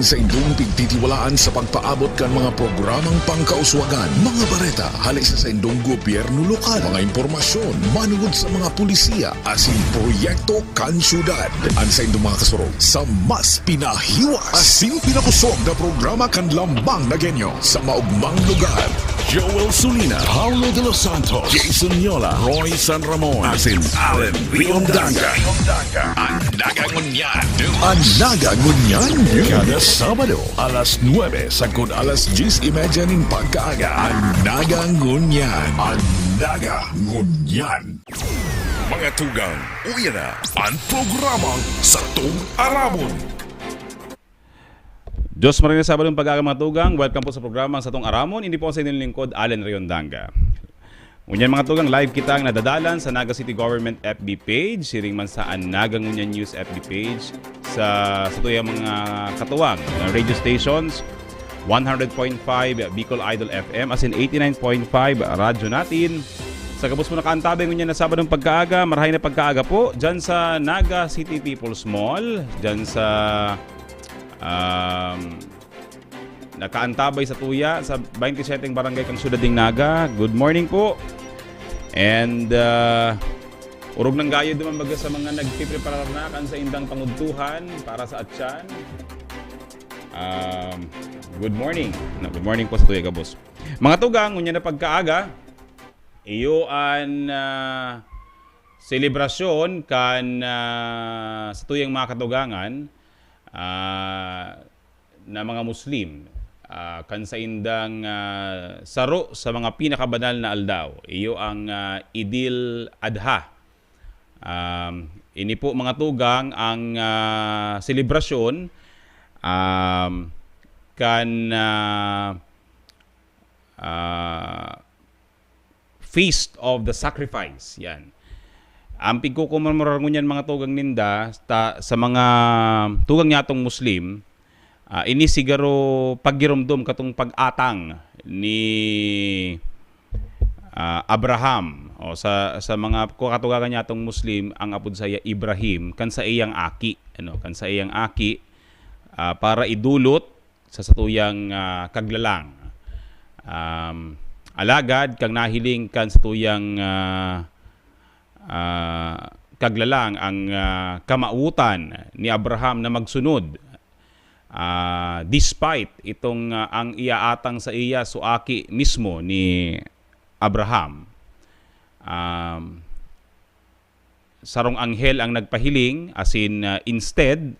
Sa indong pigtitiwalaan sa pagpaabot kan mga programang pangkauswagan, mga bareta, halisa sa indong gobyerno lokal, mga impormasyon, manungod sa mga pulisiya, asin proyekto kan syudad. Ang sa indong mga kasurog, sa mas pinahiwas, asin pinakusog na programa kan lambang na genyo sa maugmang lugar. Joel Sulina, Paulo de los Santos, Jason Yola, Roy San Ramon, asin Allen Riondanga. Ang nagangunyan, kada Sabado, alas 9 sagkod alas 10:30 ning pagkaaga. Ang nagangunyan. Ang nagangunyan. Mga tugang, uya na ang programang Satong Aramon. Diyos maraming Sabado ng pag-aaga mga tugang. Welcome po sa programang Satong Aramon. Hindi po sa inyong lingkod, Allen Riondanga. Ngunyan mga tugang, live kita ang nadadalan sa Naga City Government FB page, siring man saan Naga Ngunyan News FB page, sa tuyang mga katuwang radio stations, 100.5 Bicol Idol FM, as in 89.5 radyo natin, Sa gabos mo nakaantabay ngunyan na Sabadong pagkaaga, marahay na pagkaaga po, dyan sa Naga City People's Mall, dyan sa nakaantabay sa tuya sa 27 barangay kang Syudad ding Naga. Good morning po. And urog ng gayo duman baga sa mga nagpipreparar na kan sa indang pangudtuhan para sa atyan. Good morning. Good morning po sa tuya gabos. Mga tugang, ngunya na pagkaaga, iyo an selebrasyon kan sa tuyang mga katugangan na mga Muslim kan sa indang saro sa mga pinakabanal na aldaw. Iyo ang Idil Adha. Ini po mga tugang ang selebrasyon kan Feast of the Sacrifice. Yan. Ang pigkukumemorar ngunyan mga tugang ninda sa mga tugang nyatong Muslim, ini siguro paggiromdom katong pag-atang ni Abraham o sa mga katugagan nyatong Muslim ang apod sa Ibrahim kan sa iyang aki, kan sa iyang aki para idulot sa satuyang kaglalang. Alagad kang nahiling kan sa tuyang kaglalang ang kamautan ni Abraham na magsunod despite itong ang iaatang sa iya suaki mismo ni Abraham. Sarong anghel ang nagpahiling as in instead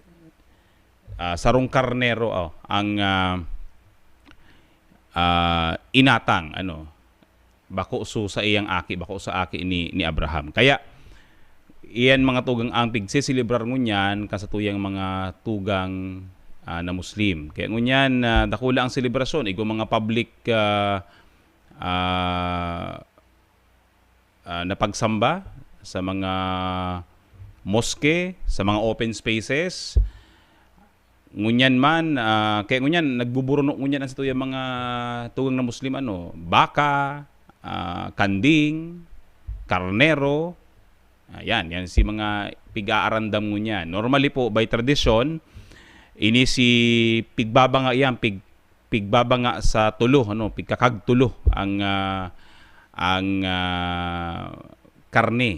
sarong karnero ang inatang bako sa iyang aki, bako sa aki ni Abraham. Kaya iyan mga tugang ang pigsisilibrar ngunyan kasatuyang mga tugang na Muslim. Kaya ngunyan dakula ang selebrasyon igo mga public na pagsamba sa mga moske, sa mga open spaces. Ngunyan man, kaya ngunyan, nagbuburonok ngunyan ang sa tuyang mga tugang na Muslim, baka, kanding, karnero, yan si mga pigaarandam ngunyan. Normally po, by tradition, ini si pigbabanga yan, pigbabanga sa tulo, pigkakagtulo ang karne.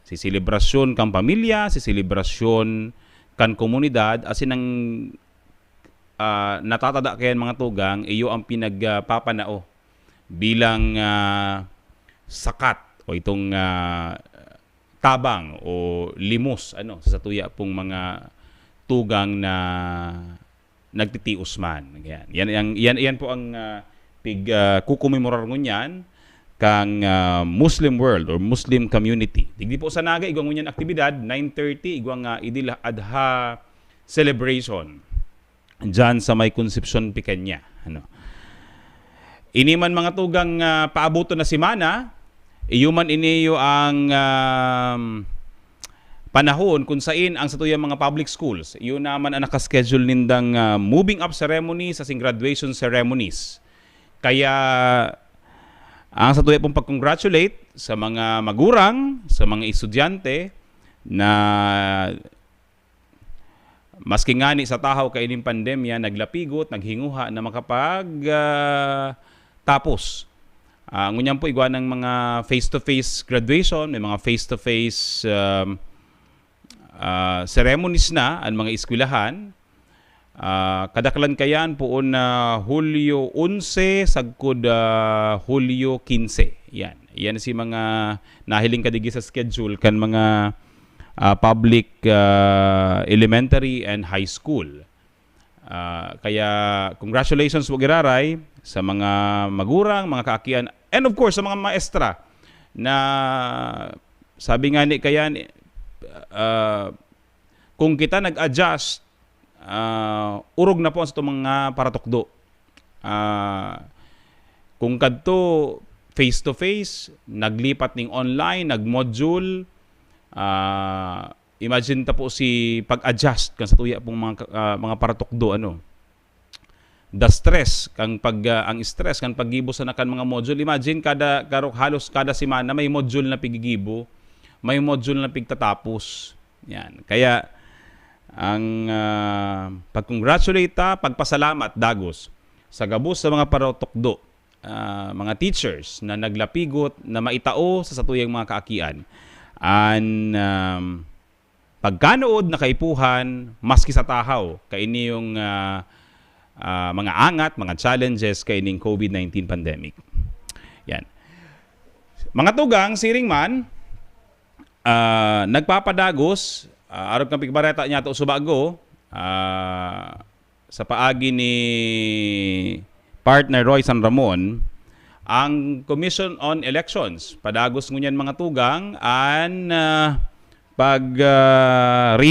Si selebrasyon kang pamilya, si selebrasyon kan komunidad, asin ang natatada kayan mga tugang, iyo ang pinagpapanao bilang sakat o itong tabang o limos sa tuya pong mga tugang na nagtitius man. Yan po ang kukumemorar ngunyan kang Muslim world or Muslim community. Digdi po sa Naga, igwang ngunyan aktibidad, 9:30, igwang Idil Adha celebration dyan sa may Concepcion Pequeña. Ini man mga tugang paabuto na simana, iyuman iniyo ang panahon kung sain ang satuyang mga public schools. Iyon naman ang nakaschedule nindang moving up ceremonies as in graduation ceremonies. Kaya ang sa tuya pong pag-congratulate sa mga magurang, sa mga estudyante na maski ngani sa tahaw kaining pandemya, naglapigot, naghinguha na makapag tapos. Ngunyan po igwa ng mga face-to-face graduation, may mga face-to-face ceremonies na ang mga eskwelahan. Kadaklan kayan poon na Hulyo 11 sagkod Hulyo 15. Yan si mga nahiling kadigi sa schedule kan mga public elementary and high school. Kaya congratulations po giraray sa mga magurang, mga kaakian, and of course sa mga maestra na sabi nga ni kayan kung kita nag-adjust urog na po sa itong mga paratukdo. Kung kadto face-to-face, naglipat ning online, nag-module, imagine ta po si pag-adjust kan sa tuya pong mga paratukdo the stress ang stress kan paggibo sa nakan mga module. Imagine halos kada semana may module na pigigibo, may module na pigtatapos. Yan. Kaya ang pag-congratulate pagpasalamat dagos sa gabos sa mga parotokdo, mga teachers na naglapigot na maitao sa satuyang mga kaakian. Pagkanood na kaipuhan maski sa tahaw kaini yung mga angat, mga challenges kaining COVID-19 pandemic. Yan. Mga tugang, siring man, nagpapadagos, arog ng pigbareta niya ito subago, sa paagi ni partner Roy San Ramon, ang Commission on Elections, padagos ngunyan mga tugang, pagrehistro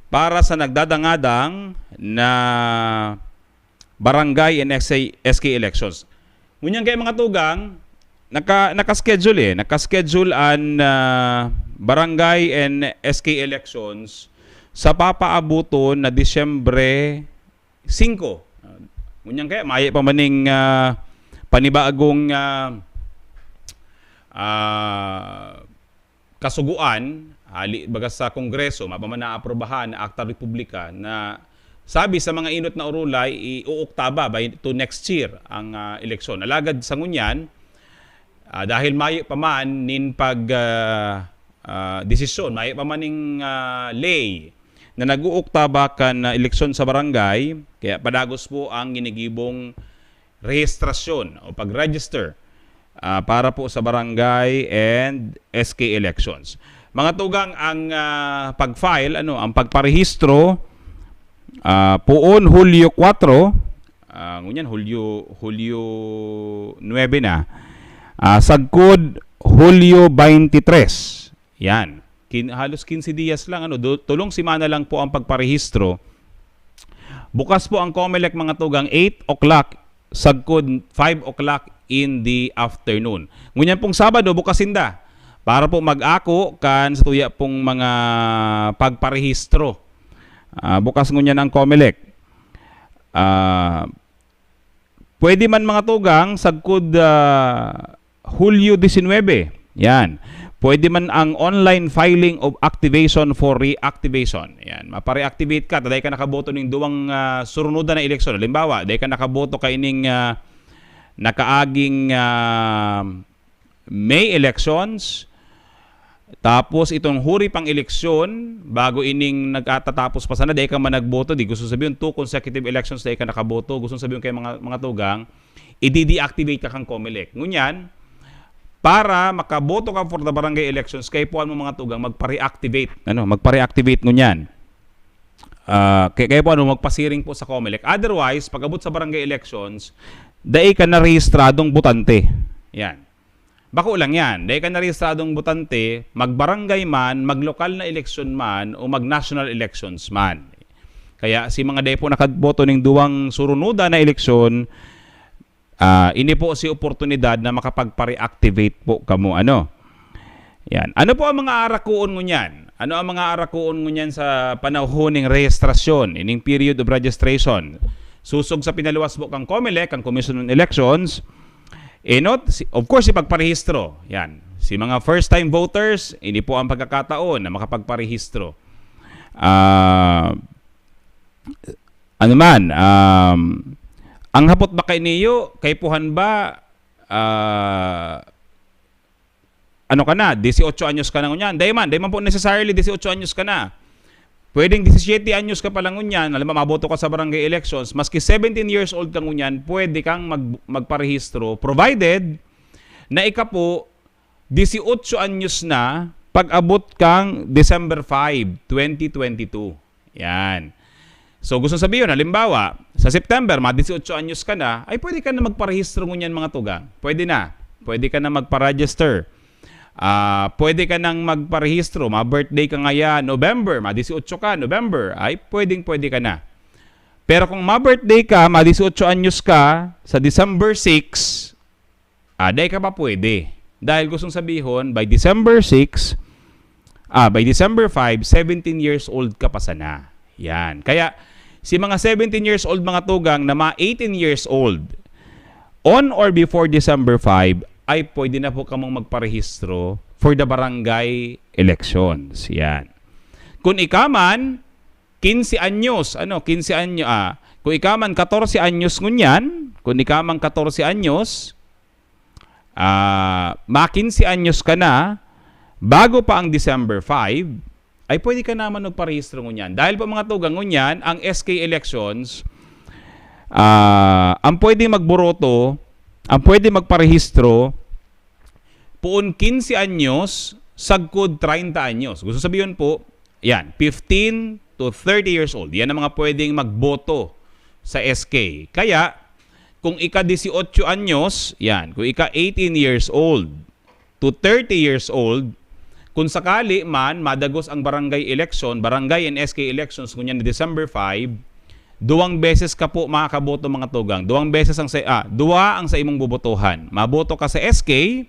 para sa nagdadangadang na barangay and SK elections. Ngunyan kayo mga tugang, nakaschedule ang barangay and SK elections sa papaabuton na Disyembre 5. Ngunyan kaya, maya pa maning panibagong kasuguan, baga sa Kongreso, mapaman na aprobahan na Akta Republika na sabi sa mga inot na urulay, iuuktaba to next year ang eleksyon. Alagad sa ngunyan, dahil maya pa man nin desisyon, maya pa maning lay na nag-uuktaba kan eleksyon sa barangay, kaya padagos po ang ginigibong rehistrasyon o pag-register para po sa barangay and SK elections. Mga tugang, ang pag-file, ang pagparehistro poon Hulyo 4, ngunyan Hulyo 9 na, sagkod Hulyo 23. Yan. Halos 15 dias lang, tulong simana lang po ang pagparehistro. Bukas po ang COMELEC mga tugang 8 o'clock, sagkod 5 o'clock in the afternoon. Ngunyan pong Sabado, bukasinda para po mag-ako kan sa tuya pong mga pagparehistro. Bukas ngunyan ang COMELEC. Pwede man mga tugang, sagkod Hulyo 19. Yan. Pwede man ang online filing of activation for reactivation. Yan, mapa-reactivate ka, taday ka nakaboto ning duwang surunoda na eleksyon. Halimbawa, taday ka nakaboto kay ning nakaaging May elections, tapos itong huri pang eleksyon, bago ining nagtatapos pa sana, taday ka man nagboto, di gusto sabihin 2 consecutive elections taday ka nakaboto, gusto sabihin kay mga tugang, i-deactivate ka kang COMELEC. Ngunyan, para makaboto ka for the barangay elections, kay puan mo mga tugang magpa-reactivate. Magpa-reactivate ngunyan. Kaya po magpasiring po sa COMELEC. Otherwise, pag abot sa barangay elections, dai ka na rehistradong butante. Yan. Bako lang yan. Dai ka na rehistradong butante, magbarangay man, maglokal na election man, o mag-national elections man. Kaya si mga dai po nakaboto ng duwang surunoda na eleksyon, ini po si oportunidad na makapagpa-reactivate po kamo Yan. Ano po ang mga arakuon ngunyan? Ano ang mga arakuon ngunyan sa panahon ng rehistrasyon, ining period of registration? Susog sa pinaluwas po kang COMELEC, ang Commission on Elections. Of course, ipagparehistro. Yan. Si mga first-time voters, ini po ang pagkakataon na makapagparehistro. Ang hapot ba kay niyo, kay puhan ba, 18 anyos ka na ngunyan? Dayman po necessarily 18 anyos ka na. Pwedeng 17 anyos ka pa lang ngunyan, alam mo, maboto ka sa barangay elections, maski 17 years old ka ngunyan, pwede kang magparehistro, provided na ika po 18 anyos na pag abot kang December 5, 2022. Yan. So gusto sabihin, halimbawa, sa September, 18 anyos ka na, ay pwede ka na magparehistro ngunyan mga tugang. Pwede na. Pwede ka na magpa-register. Pwede ka nang magparehistro. Birthday ka ngaya, November, 18 ka, November, ay pwede ka na. Pero kung birthday ka, 18 anyos ka, sa December 6, day ka pa pwede. Dahil gustong sabihin, by December 6, by December 5, 17 years old ka pa sana. Yan. Kaya, Si mga 17 years old mga tugang na mga 18 years old, on or before December 5, ay pwede na po kamong magparehistro for the barangay elections. Yan. Kung ikaman, 15 anyos, kung ikaman 14 anyos ngunyan, kung ikaman 14 anyos, 15 anyos ka na, bago pa ang December 5, ay pwede ka naman magparehistro ngunyan. Dahil po mga tugang ngunyan, ang SK elections, ang pwede magboroto, ang pwede magparehistro, puon 15 anyos, sagkod 30 anyos. Gusto sabihin po, yan, 15 to 30 years old. Yan ang mga pwedeng magboto sa SK. Kaya, kung ika 18 anyos, yan, kung ika 18 years old to 30 years old, kung sakali man madagos ang barangay election, barangay and SK elections kunyan na December 5, 2 beses ka po makakaboto mga tugang. 2 beses ang dua ang sa imong bobotohan. Maboto ka sa SK,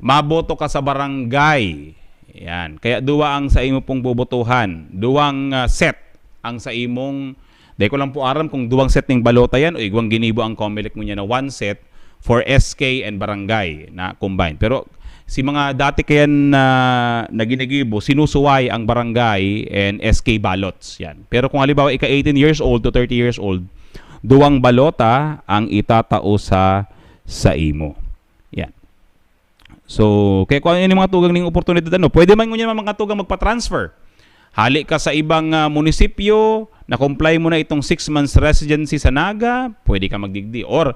maboto ka sa barangay. Yan. Kaya 2 ang sa imong pong bobotohan. 2 set ang sa imong. Dahil ko lang po aram kung 2 set ning balota yan o igwang ginibo ang COMELEC mo niya na 1 set for SK and barangay na combined. Pero si mga dati kayan na ginigibo, sinusuway ang barangay and SK ballots. Yan. Pero kung halimbawa ika 18 years old to 30 years old, 2 balota ang itatao sa imo. Yan. So, kaya kung ano yung mga tugang ng oportunidad, pwede man ngunyan mga tugang magpa-transfer. Hali ka sa ibang munisipyo, na-comply mo na itong 6 months residency sa Naga, pwede ka magdigdi. Or,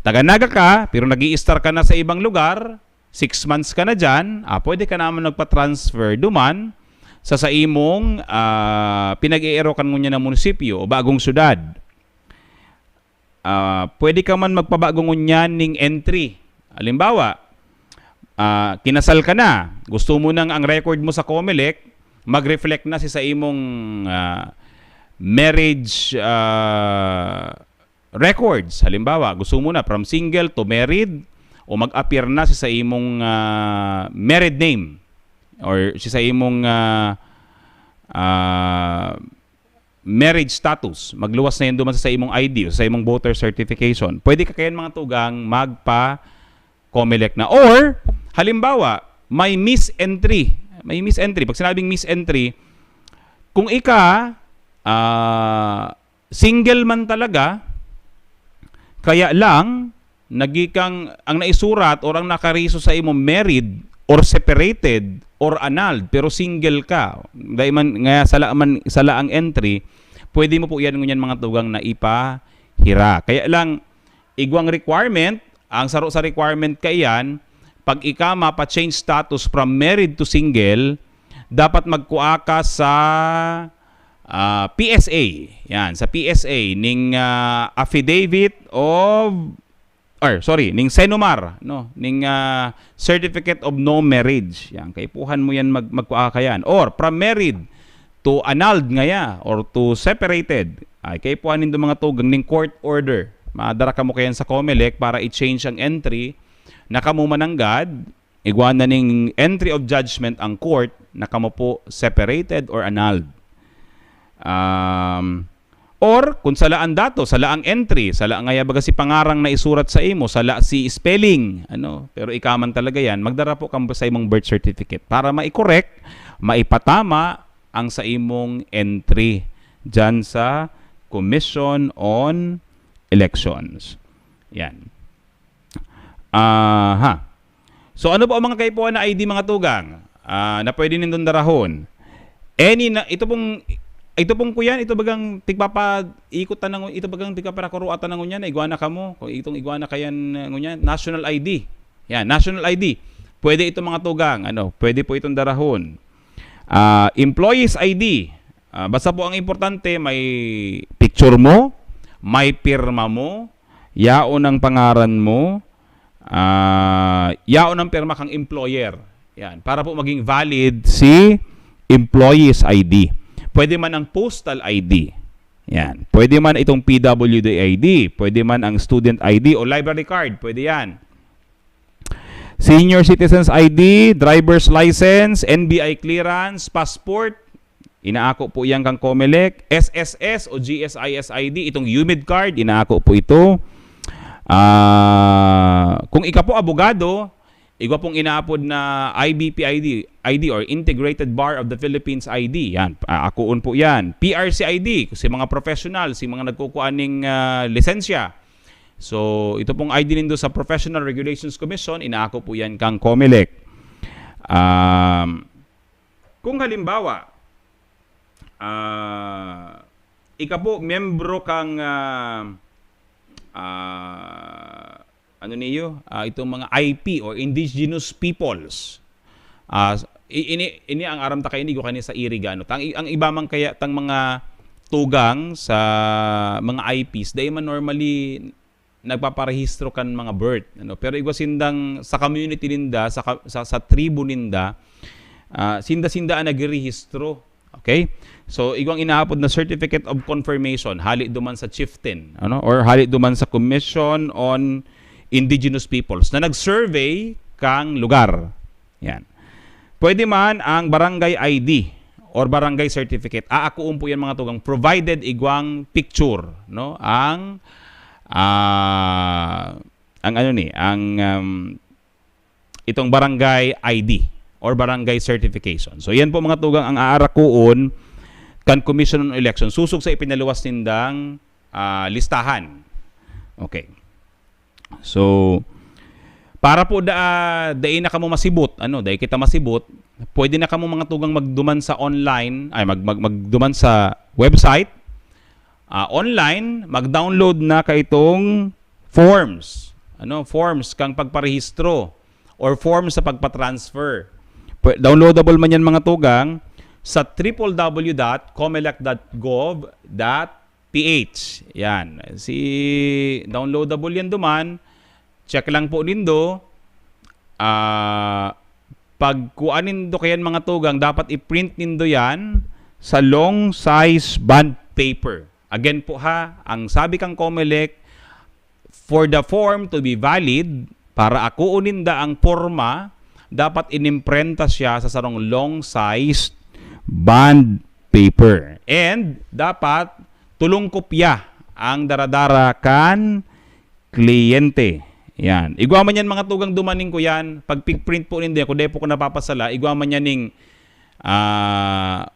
taga-Naga ka, pero nag-i-star ka na sa ibang lugar, 6 months ka na dyan, pwede ka naman magpa-transfer duman sa imong pinag-i-erokan mo niya ng munisipyo o bagong syudad. Pwede ka man magpabagong niyan ning entry. Halimbawa, kinasal ka na, gusto mo nang ang record mo sa COMELEC, mag-reflect na sa imong marriage records. Halimbawa, gusto mo na from single to married, o mag-appear na sa imong married name or sa imong marriage status. Magluwas na yan duman sa imong ID o sa imong voter certification. Pwede ka kayan mga tugang magpa-COMELEC na. Or, halimbawa, may mis-entry. May mis-entry. Pag sinabing mis-entry, kung ika single man talaga, kaya lang nagikang ang naisurat or ang nakariso sa imo married or separated or annulled pero single ka dahil man nga sala ang entry, pwede mo po yan ngunyan mga tugang na ipahira. Kaya lang igwang requirement, ang saro sa requirement kayan, pag ika mapa-change status from married to single, dapat magkuha ka sa PSA. Yan, sa PSA ning affidavit of ning Senomar, no, ning certificate of no marriage. Yan, kaipuhan mo yan magkuha ka yan. Or from married to annulled ngaya or to separated, ay kaipuhanin do mga tugang ning court order. Madara ka mo kayan sa COMELEC para i-change ang entry na kamo mananggad, igwan na ning entry of judgment ang court na kamo po separated or annulled. Or kung salaan dato, salaang entry, salaan ngaya baga si pangarang na isurat sa imo, sala si spelling, pero ikaman talaga yan, magdara po kamo sa imong birth certificate para mai-correct, maipatama ang sa imong entry dyan sa Commission on Elections. Yan. So ano po ang mga kaipuan na ID mga tugang na pwede nindong darahon? Ito pong kuyan, ito bagang tigpapa-ikutan ng, ito bagang tigpaparakuruatan ng ngunyan, iguana ka mo, kung itong iguana kayan ngunyan, national ID. Yan, national ID. Pwede ito mga tugang, pwede po itong darahon. Employees ID. Basta po ang importante, may picture mo, may pirma mo, yaon ang pangaran mo, yaon ang pirma kang employer. Yan, para po maging valid si employees ID. Pwede man ang postal ID. Yan. Pwede man itong PWD ID. Pwede man ang student ID o library card. Pwede yan. Senior citizens ID, driver's license, NBI clearance, passport. Inaako po yan kang COMELEC. SSS o GSIS-ID, itong UMID card, inaako po ito. Kung ika po abogado, igwa pong inaapod na IBP ID or Integrated Bar of the Philippines ID. Yan, akuon po yan. PRC ID, si mga professional, si mga nagkukuaning lisensya. So, ito pong ID nindo sa Professional Regulations Commission, inaako po yan kang COMELEC. Kung halimbawa, ika po, membro kang ano niyo, itong mga IP or indigenous peoples. Ini ang aram ta kay ini ko kani sa irigano. Ang iba man kaya tang mga tugang sa mga IPs, dahil man normally nagpaparehistro kan mga birth, ano. Pero igwa sindang sa community ninda, sa tribu ninda, sinda-sinda ang nagrehistro. Okay? So, igwang inaapod na Certificate of Confirmation, hali duman sa chieftain, ano? Or hali duman sa Commission on Indigenous Peoples na nag-survey kang lugar. Yan. Pwede man ang barangay ID or barangay certificate. Aakuon po yan mga tugang, provided igwang picture, no? Ang itong barangay ID or barangay certification. So yan po mga tugang ang aarakuon kan Commission on Election susog sa ipinaluwas nindang listahan. Okay. So para po dai na kamo masibot, dai kita masibot, pwede na kamo mga tugang magduman sa online, magduman sa website, online, mag-download na kay itong forms. Forms kang pagparehistro or forms sa pagpa-transfer. Downloadable man yan mga tugang sa www.comelec.gov.ph. Yan. Downloadable yan duman. Check lang po nindo. Pag kuanin do kayan mga tugang, dapat i-print nindo yan sa long size bond paper. Again po ha, ang sabi kang COMELEC, for the form to be valid, para akuunin da ang forma, dapat inimprenta siya sa sarong long size bond paper. And dapat tulong kopya ang daradara kan kliyente. Yan. Igwa man yan mga tugang dumaning ko yan. Pag pig-print po nindo, kung di po ko napapasala, igwa man yan ning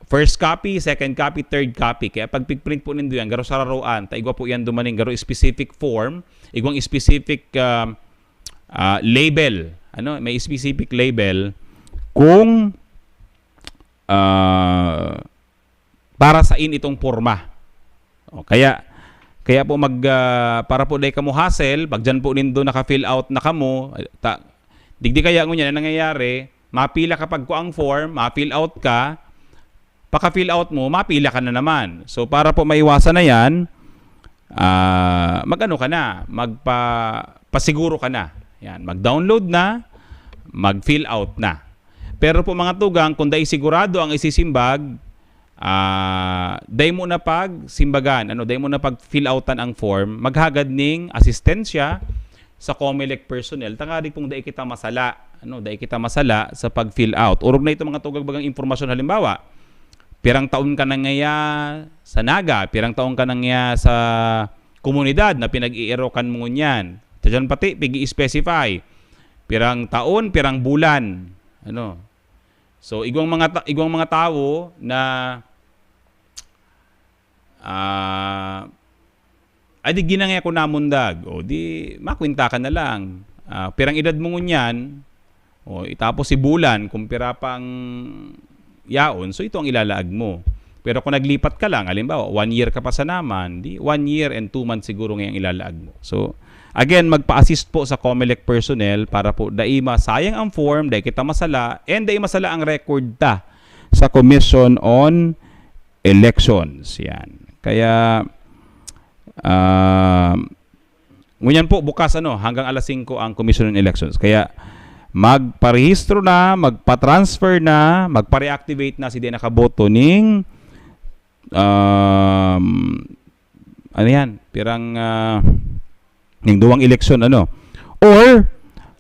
first copy, second copy, third copy. Kaya pag pig-print po nindo yan, garo sa raruan, igwa po yan dumaning, garo specific form, igwang specific label. May specific label kung para sa itong forma. Kaya po para po day kamo hassle, pag dyan po nindo naka-fill out na kamo, digdi kaya ngunyan na nangyayari, mapila kapag ko ang form, ma-fill out ka, paka-fill out mo, mapila ka na naman. So para po maiwasan na yan, mag-ano ka na, pasiguro ka na. Yan, mag-download na, mag-fill out na. Pero po mga tugang, kung dahil sigurado ang isisimbag, dahil mo na pag-simbagan, dahil mo na pag-fill outan ang form, maghagad ning asistensya sa COMELEC personnel, tangari pong dahil kita masala, dahil kita masala sa pag-fill out. Urog na ito mga tugang bagang impormasyon, halimbawa, pirang taon ka na ngaya sa Naga, pirang taon ka na ngaya sa komunidad na pinag-iirokan mo ngunyan. Diyan pati, pigi-specify. Pirang taon, pirang bulan. So, igwang mga tao na di ginangya ko namundag. O, di, makwinta ka na lang. Pirang edad mo ngunyan, itapos si bulan, kung pira pang yaon, so ito ang ilalaag mo. Pero kung naglipat ka lang, halimbawa, 1 year ka pa sa naman, di 1 year and 2 months siguro ngayong ilalaag mo. So, again, magpa-assist po sa COMELEC personnel para po dai masayang ang form, dai kita masala, and dai masala ang record ta sa Commission on Elections. Yan. Kaya, ngunyan po, bukas hanggang alas 5 ang Commission on Elections. Kaya, magparehistro na, magpa-transfer na, magpa-reactivate na si di nakaboto ning pirang ning duwang eleksyon or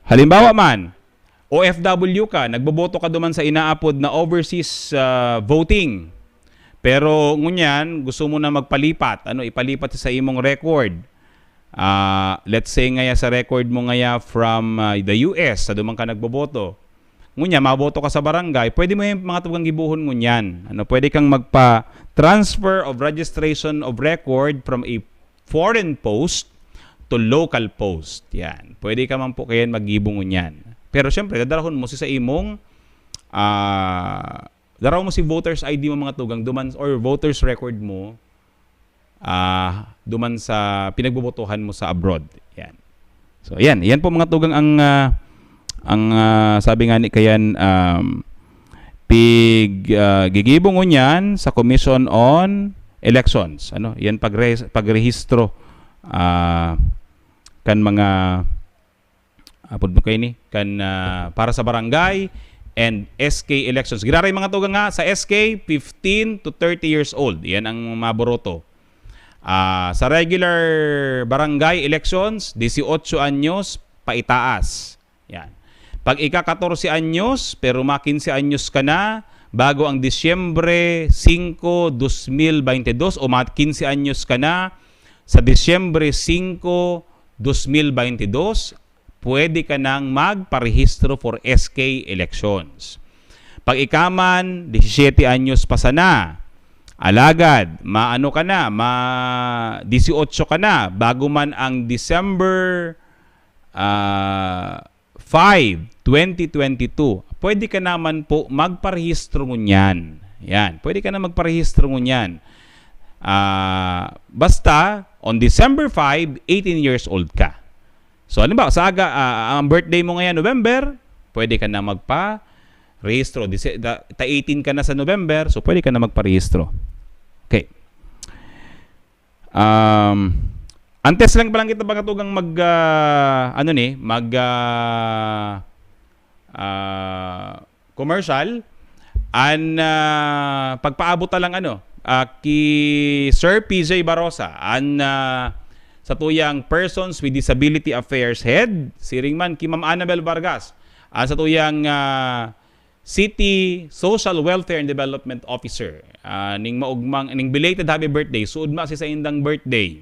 halimbawa man OFW ka, nagboboto ka duman sa inaapod na overseas voting, Pero ngunyan, gusto mo na magpalipat, ipalipat sa imong record. Let's say ngaya sa record mo ngaya from the US, sa dumang ka nagboboto. Ngunya, maboto ka sa barangay, pwede mo yung mga tugang gibuhon ngunyan. Pwede kang magpa-transfer of registration of record from a foreign post to local post. Yan. Pwede ka man po kayan mag-ibong ngunyan. Pero syempre, dadarahon mo sa imong daraw mo si voters ID mo mga tugang duman or voters record mo duman sa pinagbobotohan mo sa abroad. Yan. So yan po mga tugang ang sabi nga ni kayan gigibong yan sa Commission on Elections. Yan pagrehistro kan mga para sa barangay and SK elections. Giraray mga tugang nga sa SK 15 to 30 years old. Yan ang maboroto. Sa regular barangay elections 18 anyos paitaas. Yan. Pag ika-14 anyos pero ma-15 anyos ka na bago ang Disyembre 5, 2022 o ma-15 anyos ka na sa Disyembre 5, 2022 pwede ka nang magparehistro for SK elections. Pag ikaman, 17 anyos pa sana, alagad, 18 ka na, bago man ang December 5, 2022, pwede ka naman po magparehistro ngunyan. Yan, pwede ka na magparehistro ngunyan. Basta, on December 5, 18 years old ka. So, halimbawa, ang birthday mo ngayon, November, pwede ka na magpa-rehistro. 18 ka na sa November, so pwede ka na magpa-rehistro. Okay. Antes lang palang kita bagatugang commercial, pagpaabot lang ki Sir PJ Barosa, sa tuyang Persons with Disability Affairs Head, si Ringman ki Ma'am Annabel Vargas, sa tuyang City Social Welfare and Development Officer, ning belated happy birthday, suod ma si sa indang birthday.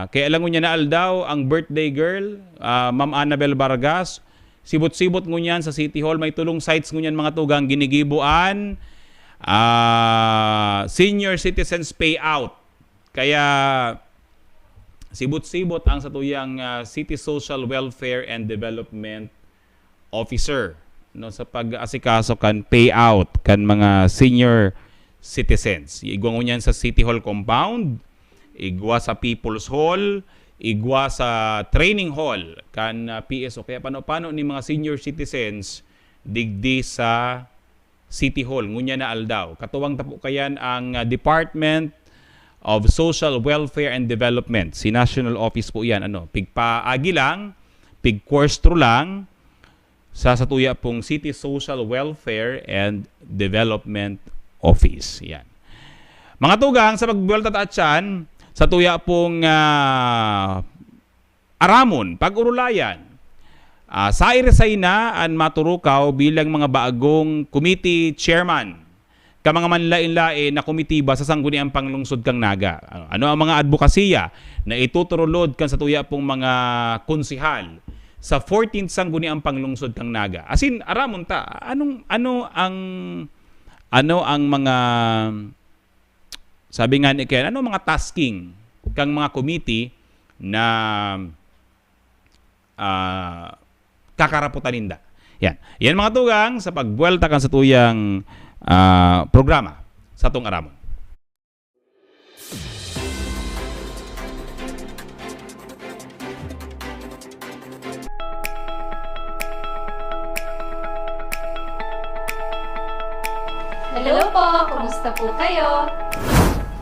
Kaya alam niya na aldaw ang birthday girl, Ma'am Annabel Vargas, sibot-sibot ngunyan sa City Hall, may tulong sites ngunyan mga tugang ginigibuan, senior citizens payout. Kaya sibot-sibot ang sa tuyang City Social Welfare and Development Officer sa pag-asikaso kan payout kan mga senior citizens. Igwa ngunyan sa City Hall compound, igwa sa People's Hall, igwa sa Training Hall kan PSO. Kaya paano ni mga senior citizens digdi sa City Hall ngunya na aldaw. Katuwang tapo kayan ang Department of Social Welfare and Development. Si National Office po yan. Pigpaagi lang, pigkwestro lang sa satuya pong City Social Welfare and Development Office. Yan. Mga tugang, sa pagbuwalta taatsan, sa tuya pong Aramon, pag-urulayan, sa iresay na ang maturukaw bilang mga bagong committee chairman ka mga manlain-lain na komitiba sa sangguniang panglungsod kang Naga. Ano ang mga advokasya na ituturulod kan sa tuya pong mga konsihal sa 14th sangguniang panglungsod kang Naga. Asin aramon ta, ano ang mga sabi nga ni Ken, ano mga tasking kang mga committee na kakaraputan ninda. Yan mga tugang sa pagbuwelta kan sa tuyang programa sa atong Aramon. Hello po! Kumusta po kayo?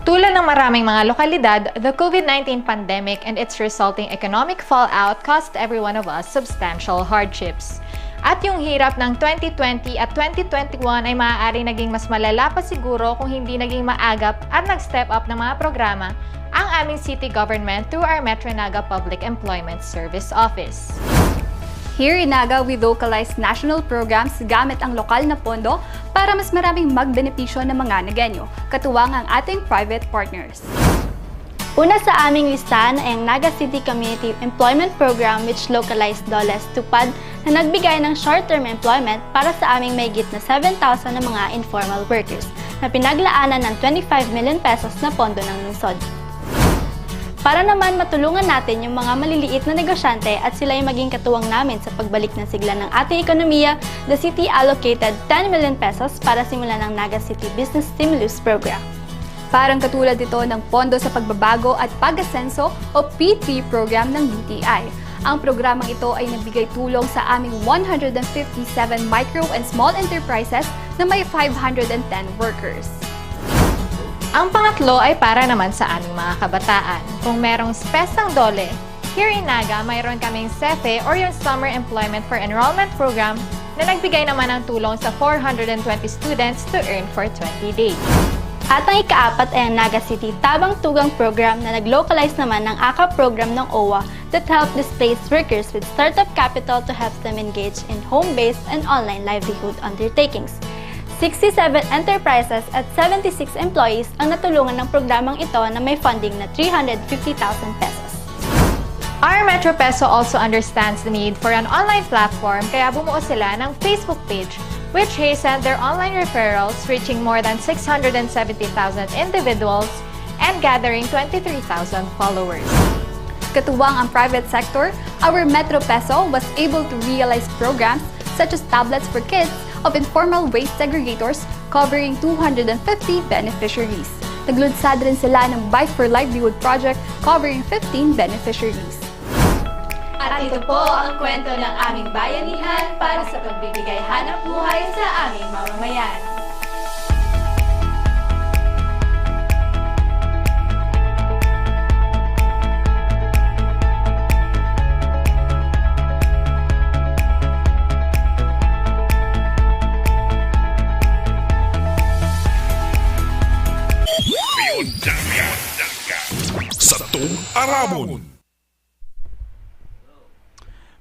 Tulad ng maraming mga lokalidad, the COVID-19 pandemic and its resulting economic fallout caused every one of us substantial hardships. At yung hirap ng 2020 at 2021 ay maaaring naging mas malala pa siguro kung hindi naging maagap at nag-step up ng mga programa ang aming city government through our Metro Naga Public Employment Service Office. Here in Naga, we localize national programs gamit ang lokal na pondo para mas maraming magbenepisyo ng mga Nagenyo, katuwang ang ating private partners. Una sa aming listahan ay ang Naga City Community Employment Program which localized Doles Tupad na nagbigay ng short-term employment para sa aming mahigit na 7,000 na mga informal workers na pinaglaanan ng 25 million pesos na pondo ng lungsod. Para naman matulungan natin yung mga maliliit na negosyante at sila yung maging katuwang namin sa pagbalik ng sigla ng ating ekonomiya, the city allocated 10 million pesos para simulan ang Naga City Business Stimulus Program. Parang katulad ito ng Pondo sa Pagbabago at Pag-asenso o P3 program ng BTI. Ang programang ito ay nagbigay tulong sa aming 157 micro and small enterprises na may 510 workers. Ang pangatlo ay para naman sa aming mga kabataan. Kung merong spesang dole, here in Naga, mayroon kaming SEFE or yung Summer Employment for Enrollment Program na nagbigay naman ng tulong sa 420 students to earn for 20 days. At ang ikaapat ay ang Naga City Tabang Tugang Program na nag-localize naman ng AKA program ng OWA that help displaced workers with startup capital to help them engage in home-based and online livelihood undertakings. 67 enterprises at 76 employees ang natulungan ng programang ito na may funding na 350,000 pesos. Our Metro Peso also understands the need for an online platform kaya bumuo sila ng Facebook page which hastened their online referrals reaching more than 670,000 individuals and gathering 23,000 followers. Katuwang ang private sector, our Metro Peso was able to realize programs such as tablets for kids of informal waste segregators covering 250 beneficiaries. Naglunsad rin sila ng Bike for Livelihood project covering 15 beneficiaries. At ito po ang kwento ng aming bayanihan para sa pagbibigay hanap buhay sa aming mamamayan. Sa tuwing Aramon.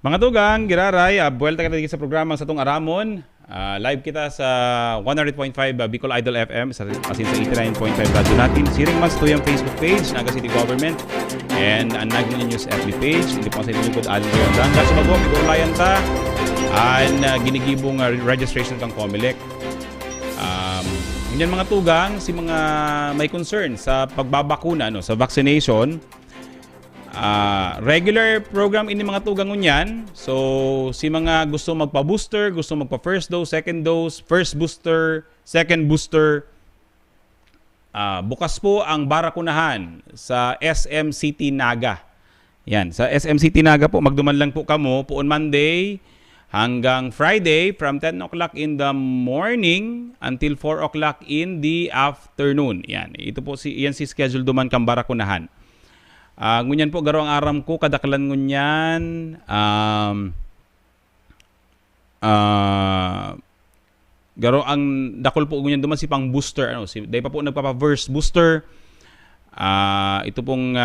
Mga tugang, giraray, buwelta ka sa programa sa itong Aramon. Live kita sa 100.5 Bicol Idol FM, asin sa 89.5 radio natin. Siring mas to yung Facebook page, Naga City Government, and ang Naga News FB page. Hindi po sa lingkod, Alan Leon. Kaso mag-walk, igurlayan ta, ang ginigibong registration kang COMELEC. Yan mga tugang, si mga may concern sa pagbabakuna, sa vaccination, regular program ini mga tugang ngunyan. So, si mga gusto magpa-booster, gusto magpa-first dose, second dose, first booster, second booster, bukas po ang barakunahan sa SMCT Naga. Yan, sa SMCT Naga po, magduman lang po kamo poon Monday hanggang Friday from 10 o'clock in the morning until 4 o'clock in the afternoon. Yan, ito po yan si schedule duman kang barakunahan. Ngunyan po garo ang aram ko kadaklan ngunyan garo ang dakol po ngunyan duman si pang booster dahil pa po nagpapa-first booster. Ito pong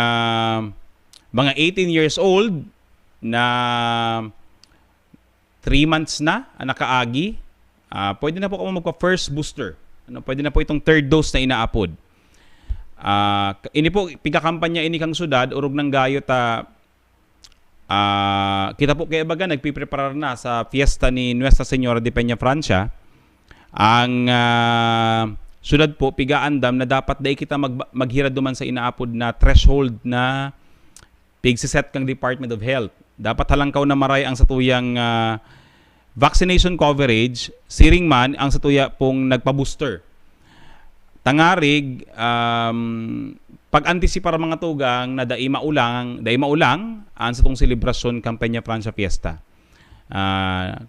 mga 18 years old na 3 months na nakaagi, pwede na po ako magpa-first booster. Pwede na po itong third dose na inaapod. Ini po pigakampanya ini kang syudad urog ng gayo ta kita po kay baga nagpipreparar na sa fiesta ni Nuestra Señora de Peña Francia. Ang syudad po pigaandam na dapat dai kita maghira duman sa inaapod na threshold na pigsiset kang Department of Health. Dapat halangkaw na maray ang satuyang vaccination coverage, siring man ang satuya pong nagpa-booster. Tangarig, pag-antisipar mga tugang na dai maulang ang satong selebrasyon Campanya Francia Fiesta.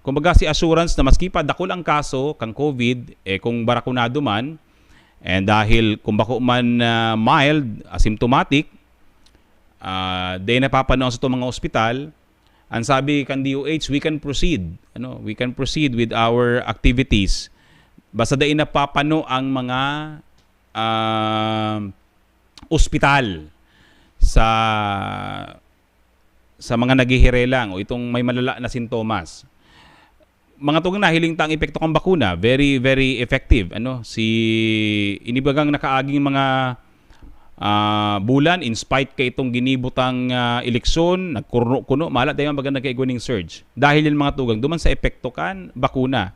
Kumbaga si assurance na maski pa dakol ang kaso kang COVID, kung barakunado man, and dahil kung bako man mild, asymptomatic, day napapanaw sa itong mga ospital, ang sabi kan DOH, we can proceed. We can proceed with our activities. Basta day napapano ang mga ospital sa sa mga naghihirelang o itong may malala na sintomas. Mga tugang nahiling tang epekto kang bakuna, very very effective. Inibagang nakaaging mga bulan in spite kay itong ginibutang eleksyon, nagkurno-kuno, malat dayon baga nagkaigwaning surge. Dahil yung mga tugang duman sa epekto kan bakuna.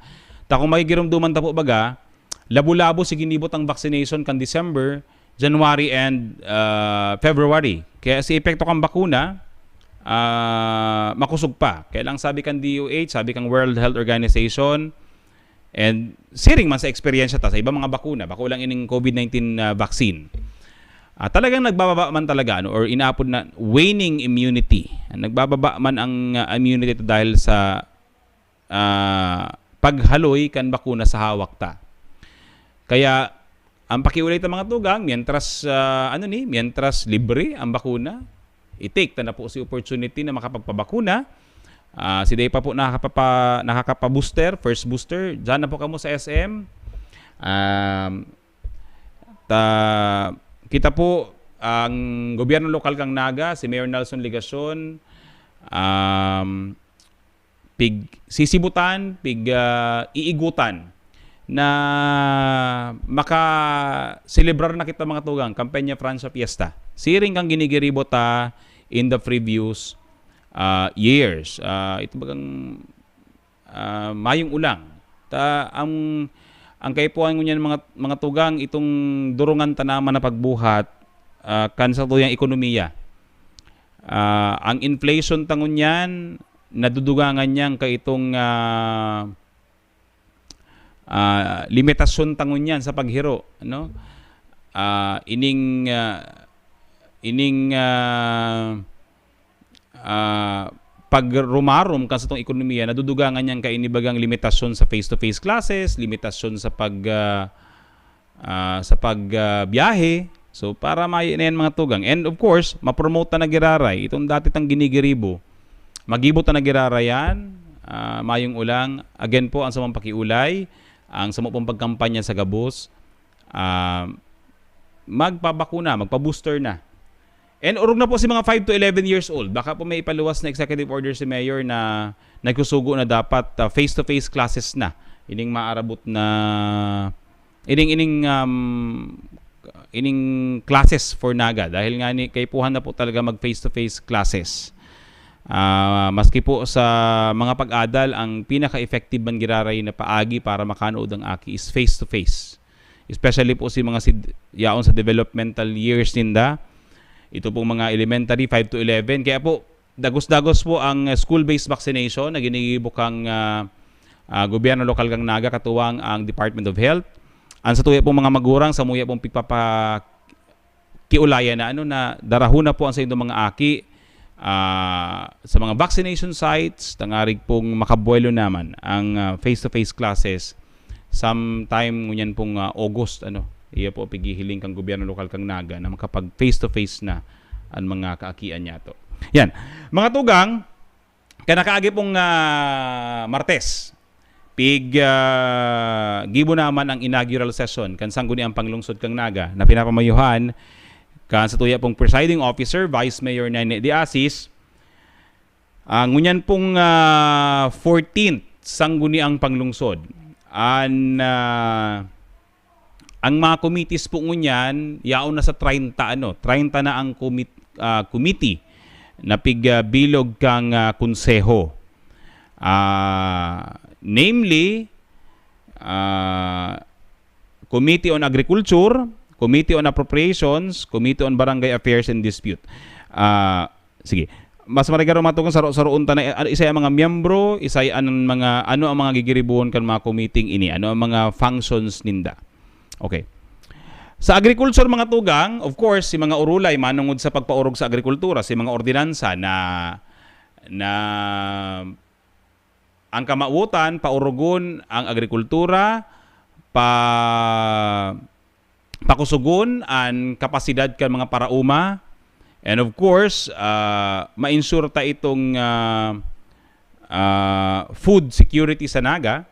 Ta kung magigirom duman ta po baga, labo-labo si ginibutang vaccination kan December, January and February. Kaya si epekto kang bakuna makusog pa. Kaya lang sabi kang DOH, sabi kang World Health Organization, and siring man sa eksperyensya ta sa ibang mga bakuna, bako lang ining COVID-19 vaccine. Talagang nagbababa man talaga or inaapod na waning immunity. Nagbababa man ang immunity ito dahil sa paghaloy kan bakuna sa hawak ta. Kaya ang pakiulay ta mga tugang, mientras libre ang bakuna, i-take na po si opportunity na makapagpabakuna. Si Day pa po nakakapa-booster, first booster. Diyan na po kamo sa SM. Kita po ang gobyerno lokal kang Naga, si Mayor Nelson Ligacion, sisibutan, iigutan na maka-celebrar na kita mga tugang kampanya Francia Fiesta. Siring kang ginigiribo ta in the previous years. Ito bagang mayong ulang. Ang kaipuan ngunyan mga tugang itong durungan tanaman na pagbuhat kan sa tuyang ekonomiya. Ang inflation tangunyan nadudugangan niyang kay itong limitasyon tangunyan sa paghiro, no? Pag rumarom kan sa itong ekonomiya, nadudugangan niyang kay inibagang limitasyon sa face-to-face classes, limitasyon sa pagbiyahe. So para mayan mga tugang. And of course, mapromote na giraray itong dati tang ginigiribo. Magibot na girarayan, mayong ulang. Again po ang samang pakiulay, ang samang pong pagkampanya sa gabos, magpabakuna, magpa-booster na. And urog na po si mga 5 to 11 years old. Baka po may ipaluwas na executive order si Mayor na nagkusugo na dapat face-to-face classes na. Ining maarabot na ining classes for Naga. Dahil nga ni kaipuhan na po talaga mag face-to-face classes. Maski po sa mga pag-adal, ang pinaka-effective man giraray na paagi para makanood ang aki is face-to-face. Especially po si mga yaon sa developmental years ninda. Ito pong mga elementary 5 to 11. Kaya po, dagos-dagos po ang school-based vaccination na ginigibukang gobyerno lokal kang Naga, katuwang ang Department of Health. Ang sa tuya pong mga magurang, sa muya pong pigpapakiulayan na darahon na po ang sa inyong mga aki sa mga vaccination sites. Tangarig pong makabuelo naman ang face-to-face classes sometime ngunyan pong August, iya po pigihiling kang gobyerno lokal kang Naga na makapag face-to-face na ang mga kaakian niya to. Yan. Mga tugang, kanakaagi pong Martes, gibo naman ang inaugural session kan sangguni ang panglungsod kang Naga na pinapamayuhan kan sa tuya pong presiding officer, Vice Mayor Nene De Asis. Ngunyan pong 14th sangguni ang panglungsod. Ang mga committees po ngunyan, yaon na sa 30 na ang committee na pigbilog kang konseho. Namely, Committee on Agriculture, Committee on Appropriations, Committee on Barangay Affairs and Dispute. Sige. Mas marigaro matungkol saro-saroon ta na isa ang mga miyembro, isa ang mga ang mga gigiribuhon kan mga committee ini, ang mga functions ninda. Okay. Sa agriculture mga tugang, of course, si mga urulay manungod sa pagpaurog sa agrikultura, si mga ordinansa na ang kamautan paurugon ang agrikultura, pakusugon ang kapasidad kan mga parauma, and of course, ma-ensure ta itong food security sa Naga.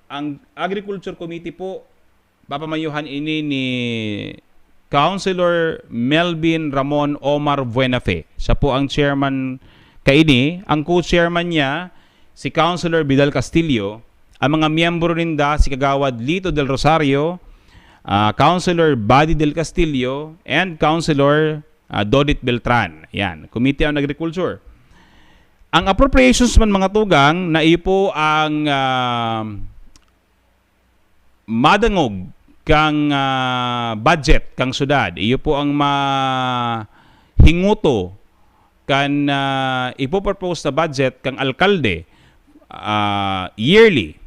Ang Agriculture Committee po, papamayuhan ini ni Councilor Melvin Ramon Omar Buenafe. Siya po ang chairman kaini. Ang co-chairman niya, si Councilor Vidal Castillo. Ang mga miyembro rinda, si Kagawad Lito del Rosario, Councilor Buddy del Castillo, and Councilor Dodit Beltran. Yan, Committee on Agriculture. Ang appropriations man mga tugang, na ipo ang madangog kang budget kang syudad. Iyo po ang mahinguto kan ipopropose na budget kang alkalde yearly.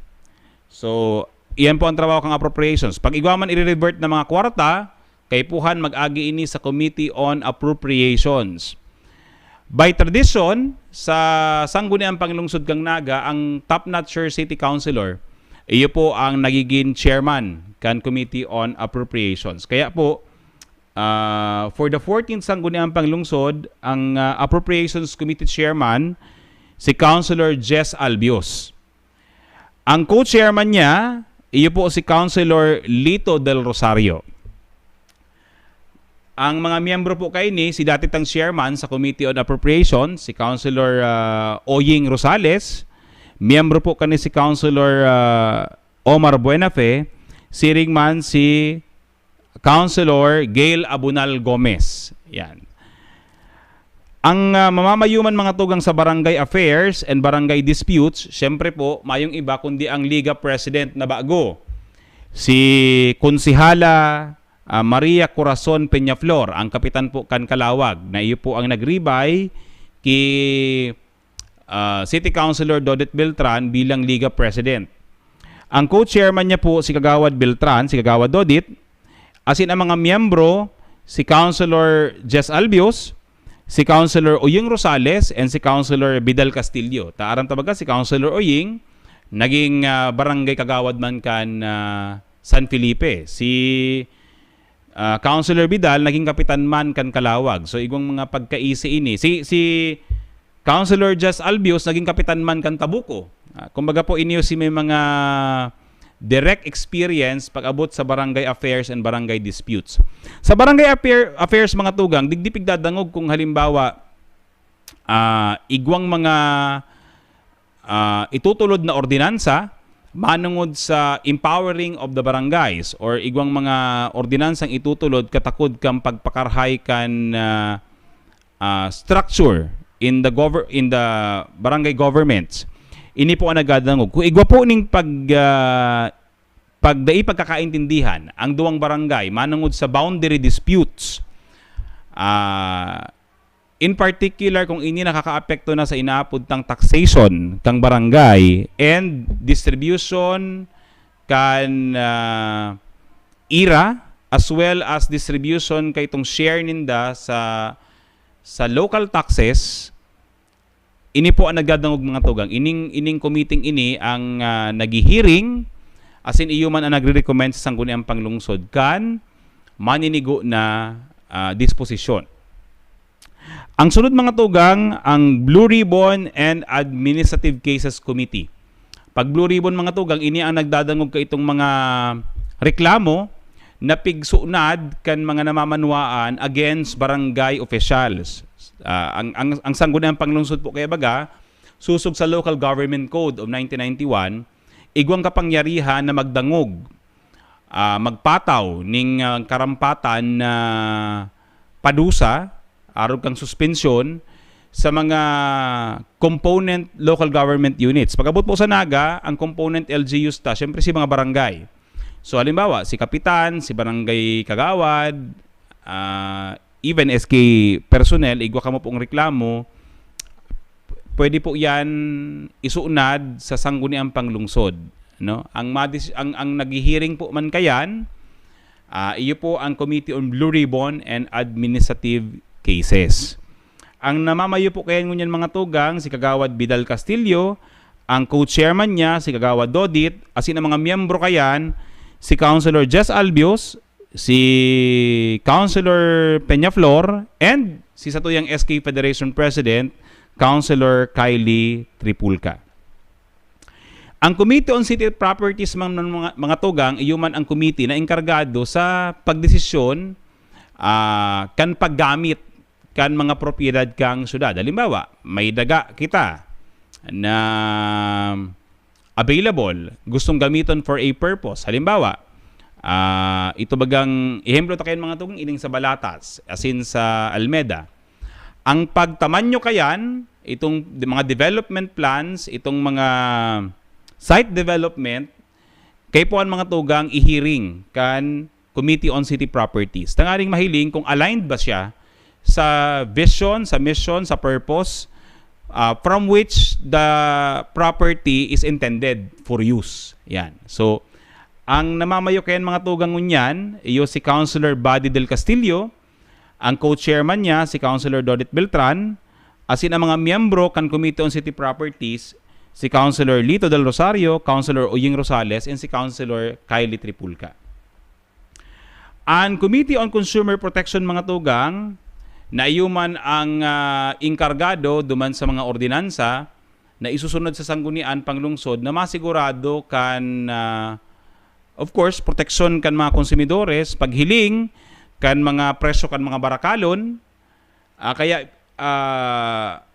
So, iyan po ang trabaho kang appropriations. Pag igwaman i-revert na mga kwarta, kay puhan mag-agi ini sa Committee on Appropriations. By tradition, sa sangguniang panglungsod kang Naga, ang top-notcher city councilor, iyo po ang nagiging chairman kan Committee on Appropriations. Kaya po, for the 14th sangguniang panglungsod, ang Appropriations Committee chairman, si Councilor Jess Albios. Ang co-chairman niya, iyo po si Councilor Lito del Rosario. Ang mga miyembro po kayo ni, si dati tang chairman sa Committee on Appropriations, si Councilor Oying Rosales. Miyembro po kani si Councilor Omar Buenafe. Siring man si Councilor Gail Abunal Gomez. Yan. Ang mamamayuman mga tugang sa barangay affairs and barangay disputes, syempre po, mayong iba kundi ang Liga President na bago. Si Konsihala Maria Corazon Peñaflor, ang kapitan po kan Kalawag, na iyo po ang nagribay kay City Councilor Dodit Beltran bilang Liga President. Ang co-chairman niya po si Kagawad Beltran, si Kagawad Dodit, asin ang mga miyembro, si Councilor Jess Albios, si Councilor Oying Rosales, and si Councilor Vidal Castillo. Taaram tabaga si Councilor Oying, naging barangay kagawad man kan San Felipe. Si Councilor Vidal, naging kapitan man kan Kalawag. So, igwang mga pagkaisi ini. Si Councilor Jess Albios, naging kapitan man kan Tabuco. Kumbaga po inyo si may mga direct experience pag-abot sa barangay affairs and barangay disputes. Sa barangay affairs mga tugang, digdipig dadangog kung halimbawa igwang mga itutulod na ordinansa manungod sa empowering of the barangays or igwang mga ordinansang itutulod katakod kang pagpakarhay kan structure in the barangay governments. Ini po ang nagadangog. Kung igwa po ning pagdai pagkakaintindihan ang duwang barangay manungod sa boundary disputes, in particular kung ini nakakaapekto na sa inaapod tang taxation kang barangay and distribution kan IRA as well as distribution kay itong share ninda sa local taxes. Ini po ang nagdadangog mga tugang. Ining committee ini ang naghihiring asin iyo man ang nagre-recommend sa sangguniang panglungsod kan maninigo na disposisyon. Ang sunod mga tugang, ang Blue Ribbon and Administrative Cases Committee. Pag Blue Ribbon mga tugang, ini ang nagdadangog ka itong mga reklamo na pigsunad kan mga namamanwaan against barangay officials. Ang sangguniang panglungsod po kaya baga, susog sa Local Government Code of 1991, igwang kapangyarihan na magdangog, magpataw ning karampatan na padusa, arog kang suspensyon sa mga component local government units. Pag-abot po sa Naga, ang component LGUs ta, syempre si mga barangay. So halimbawa, si Kapitan, si Barangay Kagawad, even SK personnel, igwa ka mo pong reklamo, pwede po yan isuunad sa sangguniang panglungsod. No? Ang naghihiring po man kayan, iyo po ang Committee on Blue Ribbon and Administrative Cases. Ang namamayo po kayan ngunyan mga tugang, si Kagawad Vidal Castillo, ang co-chairman niya, si Kagawad Dodit, asin ang mga miyembro kayan, si Councilor Jess Albios, si Councilor Peñaflor, and si Satuyang SK Federation President, Councilor Kylie Tripulca. Ang Committee on City Properties mga tugang, iyuman ang committee na enkargado sa pagdesisyon kan paggamit kan mga propiedad kang syudad. Halimbawa, may daga kita na available, gustong gamiton for a purpose. Halimbawa, ito bagang ehemplo ta kayon mga tugong ining sa Balatas, as in sa Almeda. Ang pagtamanyo kayan, itong mga development plans, itong mga site development, kay po ang mga tugang ihiring kan Committee on City Properties. Tangaring mahiling kung aligned ba siya sa vision, sa mission, sa purpose from which the property is intended for use. Yan. So, ang namamayo kayan mga tugang ngunyan, iyo si Councilor Buddy Del Castillo, ang co-chairman niya si Councilor Dodit Beltran, asin ang mga miyembro kan Committee on City Properties, si Councilor Lito Del Rosario, Councilor Oying Rosales, and si Councilor Kylie Tripulca. Ang Committee on Consumer Protection mga tugang, na iyuman ang inkargado duman sa mga ordinansa na isusunod sa sanggunian panglungsod na masigurado kan of course proteksyon kan mga konsumidores, paghiling kan mga presyo kan mga barakalon. Kaya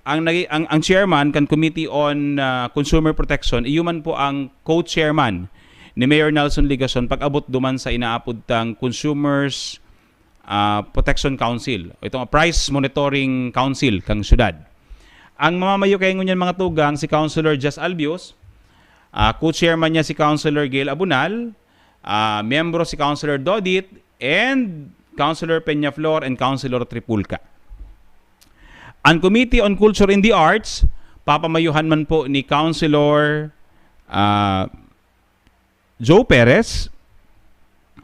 ang chairman kan Committee on Consumer Protection iyuman po ang co-chairman ni Mayor Nelson Ligason pag-abot duman sa inaapod tang Consumers Protection Council. Itong Price Monitoring Council kang syudad. Ang mamamayo kayo ngunyan mga tugang si Councilor Jess Albios, co-chairman niya si Councilor Gail Abunal, miyembro si Councilor Dodit, and Councilor Peñaflor and Councilor Tripulca. Ang Committee on Culture and the Arts, papamayuhan man po ni Councilor Joe Perez.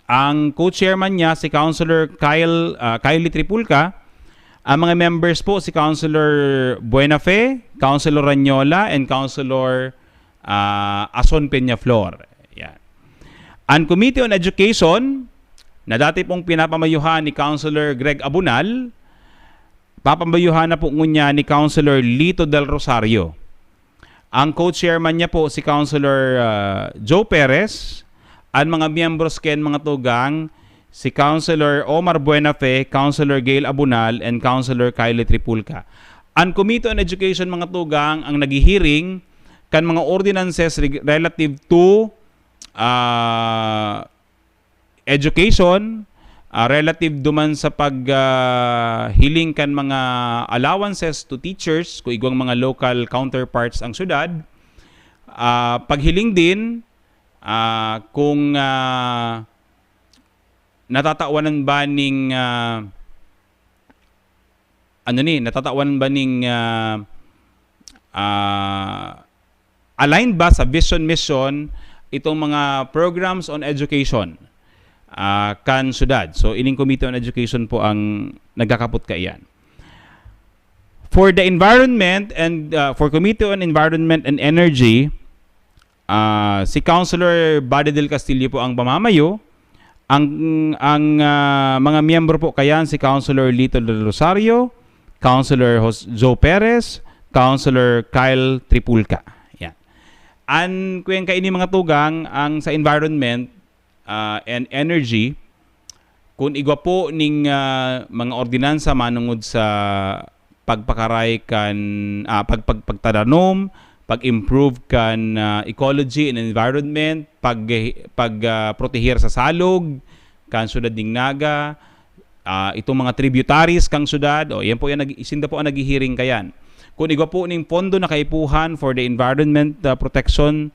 Ang co-chairman niya si Councilor Kylie Tripulca. Ang mga members po si Councilor Buenafe, Councilor Ranyola, and Councilor Ason Peñaflor. Yan. Ang Committee on Education, na dati pong pinapamayuhan ni Councilor Greg Abunal, papamayuhan na po ngunya ni Councilor Lito Del Rosario. Ang co-chairman niya po si Councilor Joe Perez. Ang mga miyembros ken mga tugang si Councilor Omar Buenafe, Councilor Gail Abunal, and Councilor Kylie Tripulca. Ang Committee on Education mga tugang ang naghihiring kan mga ordinances relative to education, relative duman sa paghiling kan mga allowances to teachers kung igwang mga local counterparts ang syudad. Paghiling din kung natatawanan ba ning aligned ba sa vision mission itong mga programs on education kan syudad. So ining Committee on Education po ang nagkakapot kaiyan. For the environment and for Committee on Environment and Energy, si Councilor Buddy Del Castillo po ang pamamayo. Ang mga miyembro po kayan si Councilor Lito Del Rosario, Councilor Joe Perez, Councilor Kyle Tripulca. Yan. An kuyen kaini mga tugang ang sa environment and energy, kung igwa po ning mga ordinansa manungod sa pagpakaray kan pagtadanom, pag-improve kan ecology and environment, pag-protehir sa salog kan syudad ning Naga, itong mga tributaries kang syudad, yan po yan isinda po ang naghihiring kayan. Kung igwa po ning pondo na kaipuhan for the environment protection,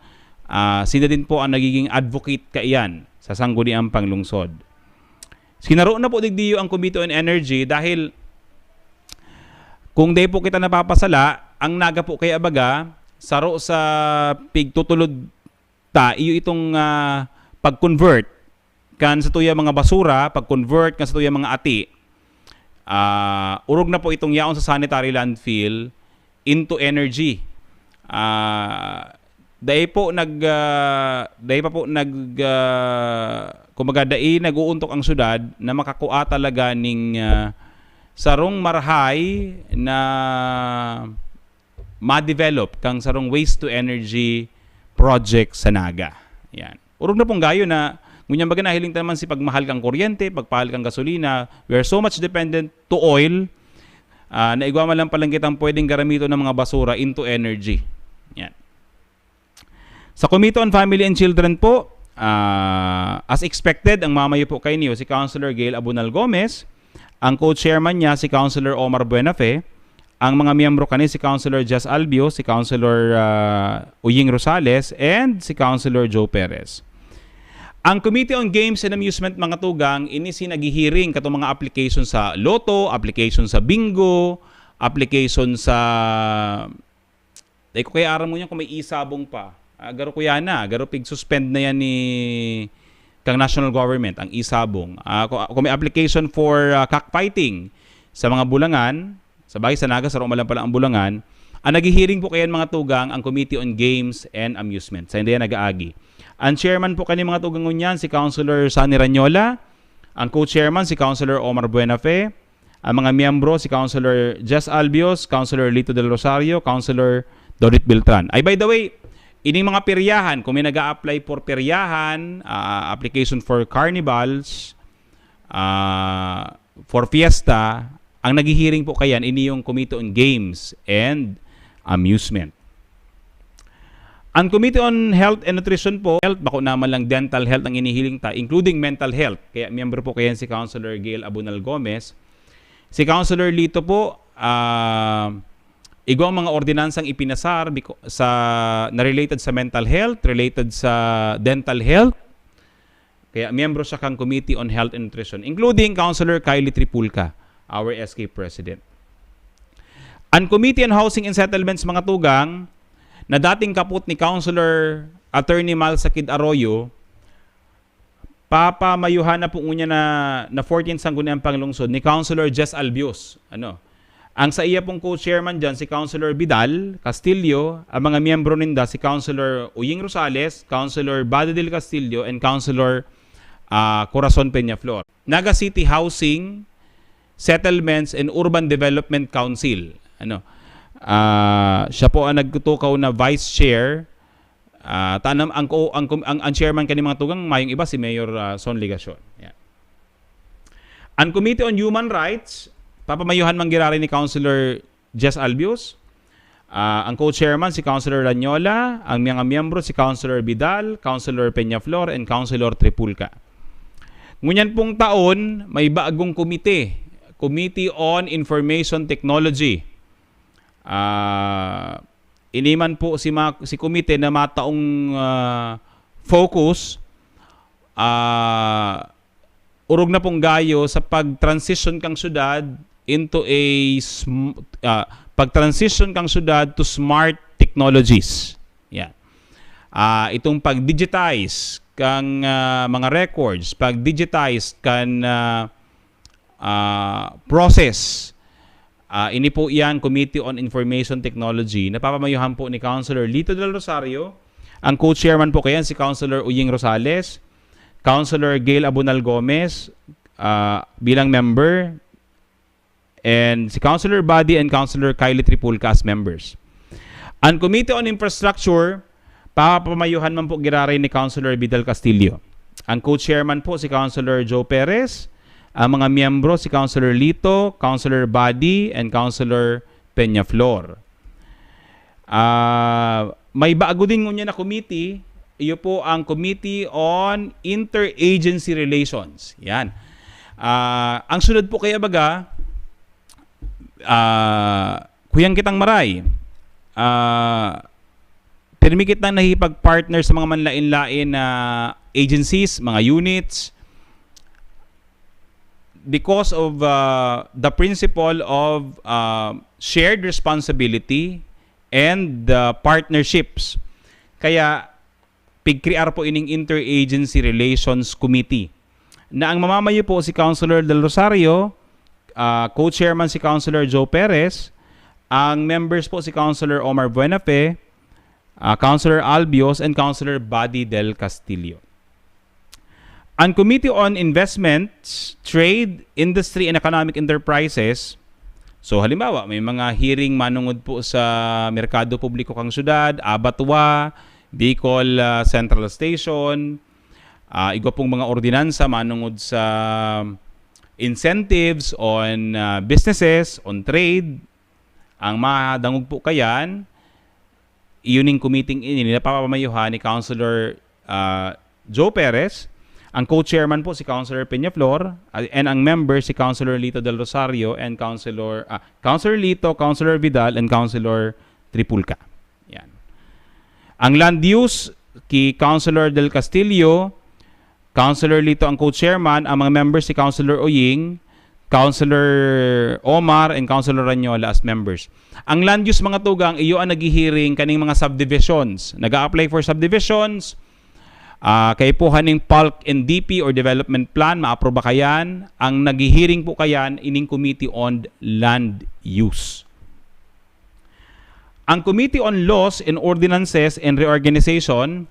sila din po ang nagiging advocate kaiyan sa sangguniang panglungsod. Sinaro na po digdiyo ang Committee on Energy dahil kung di po kita napapasala, ang Naga po kay abaga saro sa pigtutulod ta iyo itong pag-convert kan sa tuya mga basura, pag-convert kan sa tuya mga ati. Urog na po itong yaon sa sanitary landfill into energy. Dahil pa po kumaga nag-uuntok ang syudad na makakuha talaga ning sarong marhay na ma-develop kang sarong waste to energy project sa Naga. Yan. Urog na pong gayo na Ngunyan baga nahiling naman si pagmahal kang kuryente, pagpahal kang gasolina, we are so much dependent to oil, na igwa man lang palang kitang pwedeng garamito ng mga basura into energy. Yan. Sa Committee on Family and Children po, as expected, ang mamayo po kay niyo si Councilor Gail Abunal Gomez, ang co-chairman niya si Councilor Omar Buenafe, ang mga miyembro kani si Councilor Jess Albio, si Councilor Uying Rosales, and si Councilor Joe Perez. Ang Committee on Games and Amusement mga tugang, ini nagihiring katong mga application sa Lotto, application sa Bingo, application sa... Dahil ko kaya aram mo yan kung may isabong pa. Garo kuya na, garo pig-suspend na yan ni kang national government, ang isabong. Kung may application for cockfighting sa mga bulangan, sa bagay sa Naga, sa Romalan pala ang bulangan, ang nagihiring po kayan mga tugang ang Committee on Games and Amusement. Sa hindi yan nag-aagi. Ang chairman po kanina mga tugang ngunyan, si Councilor Sunny Ranyola. Ang co-chairman, si Councilor Omar Buenafe. Ang mga miyembro, si Councilor Jess Albios, Councilor Lito del Rosario, Councilor Dorit Beltran. Ay, by the way, ining mga peryahan, kung may nag-a-apply for peryahan, application for carnivals, for fiesta, ang naghihiring po kayan, ini yung Committee on Games and Amusement. Ang Committee on Health and Nutrition po, bako naman lang dental health ang inihiling ta, including mental health. Kaya miyembro po kayan si Councilor Gail Abunal Gomez. Si Councilor Lito po, igwang mga ordinansang ipinasar na related sa mental health, related sa dental health. Kaya miyembro siya kang Committee on Health and Nutrition, including Councilor Kylie Tripulca, our SK President. Ang Committee on Housing and Settlements mga tugang, na dating kaput ni Councilor Attorney Mal Sakid Arroyo, papamayuhan na po niya na 14th Sangguniang Panglungsod ni Councilor Jess Albios. Ang sa iya pong co-chairman dyan, si Councilor Vidal Castillo, ang mga miyembro ninda, si Councilor Uying Rosales, Councilor Bada del Castillo, and Councilor Corazon Peñaflor. Naga City Housing, Settlements, and Urban Development Council. Siya po ang nagtutukaw na Vice Chair. Ang chairman kani mga tugang, mayong iba si Mayor Son Ligacion. Yan. Ang Committee on Human Rights, papamayuhan manggirari ni Councilor Jess Albios. Ang co-chairman si Councilor Ranyola, ang mga miyembro si Councilor Vidal, Councilor Peñaflor, and Councilor Tripulca. Ngunyan pong taon, may bagong komite, Committee on Information Technology. Iniman po si komite na mataong focus urog na pong gayo sa pag-transition kang syudad into pag-transition kang syudad to smart technologies. Yeah. Itong pag-digitize kang mga records, pag-digitize kan process. Ini po iyan Committee on Information Technology na papamayuhan po ni Councilor Lito del Rosario. Ang co-chairman po kayan si Councilor Uying Rosales, Councilor Gail Abunal Gomez bilang member, and si Councilor Buddy and Councilor Kylie Tripulca as members. Ang Committee on Infrastructure, papamayuhan man po giraray ni Councilor Vidal Castillo. Ang co-chairman po si Councilor Joe Perez. Ang mga miyembro si Councilor Lito, Councilor Buddy, and Councilor Peñaflor. May bago din ngunya na committee. Iyo po ang Committee on Interagency Relations. Yan. Ang sunod po kaya baga, kuyang kitang maray. Permikit na nahipag-partner sa mga manlain-lain na agencies, mga units, because of the principle of shared responsibility and partnerships. Kaya pigkrear po ining Interagency Relations Committee na ang mamamayo po si Councilor Del Rosario, co-chairman si Councilor Joe Perez, ang members po si Councilor Omar Buenafe, Councilor Albios, and Councilor Buddy del Castillo. Ang Committee on Investments, Trade, Industry, and Economic Enterprises, so halimbawa, may mga hearing manungod po sa Merkado Publiko kang syudad, Abatwa, Bicol Central Station, igwa pong mga ordinansa manungod sa incentives on businesses, on trade. Ang madangog po kayan, iuning committee ini napapamayuhan ni Councilor Joe Perez. Ang co-chairman po si Councilor Peñaflor, and ang member si Councilor Lito del Rosario and Councilor Lito, Councilor Vidal, and Councilor Tripulca. Yan. Ang land use ki Councilor Del Castillo, Councilor Lito ang co-chairman, ang mga members si Councilor Oying, Councilor Omar, and Councilor Ranyola as members. Ang land use mga tugang, iyo ang naghihiring kaning mga subdivisions. Nag-a-apply for subdivisions, kay po haning Bulk NDP or Development Plan, maaproba kayan. Ang naghihiring po kayan, ining Committee on Land Use. Ang Committee on Laws and Ordinances and Reorganization,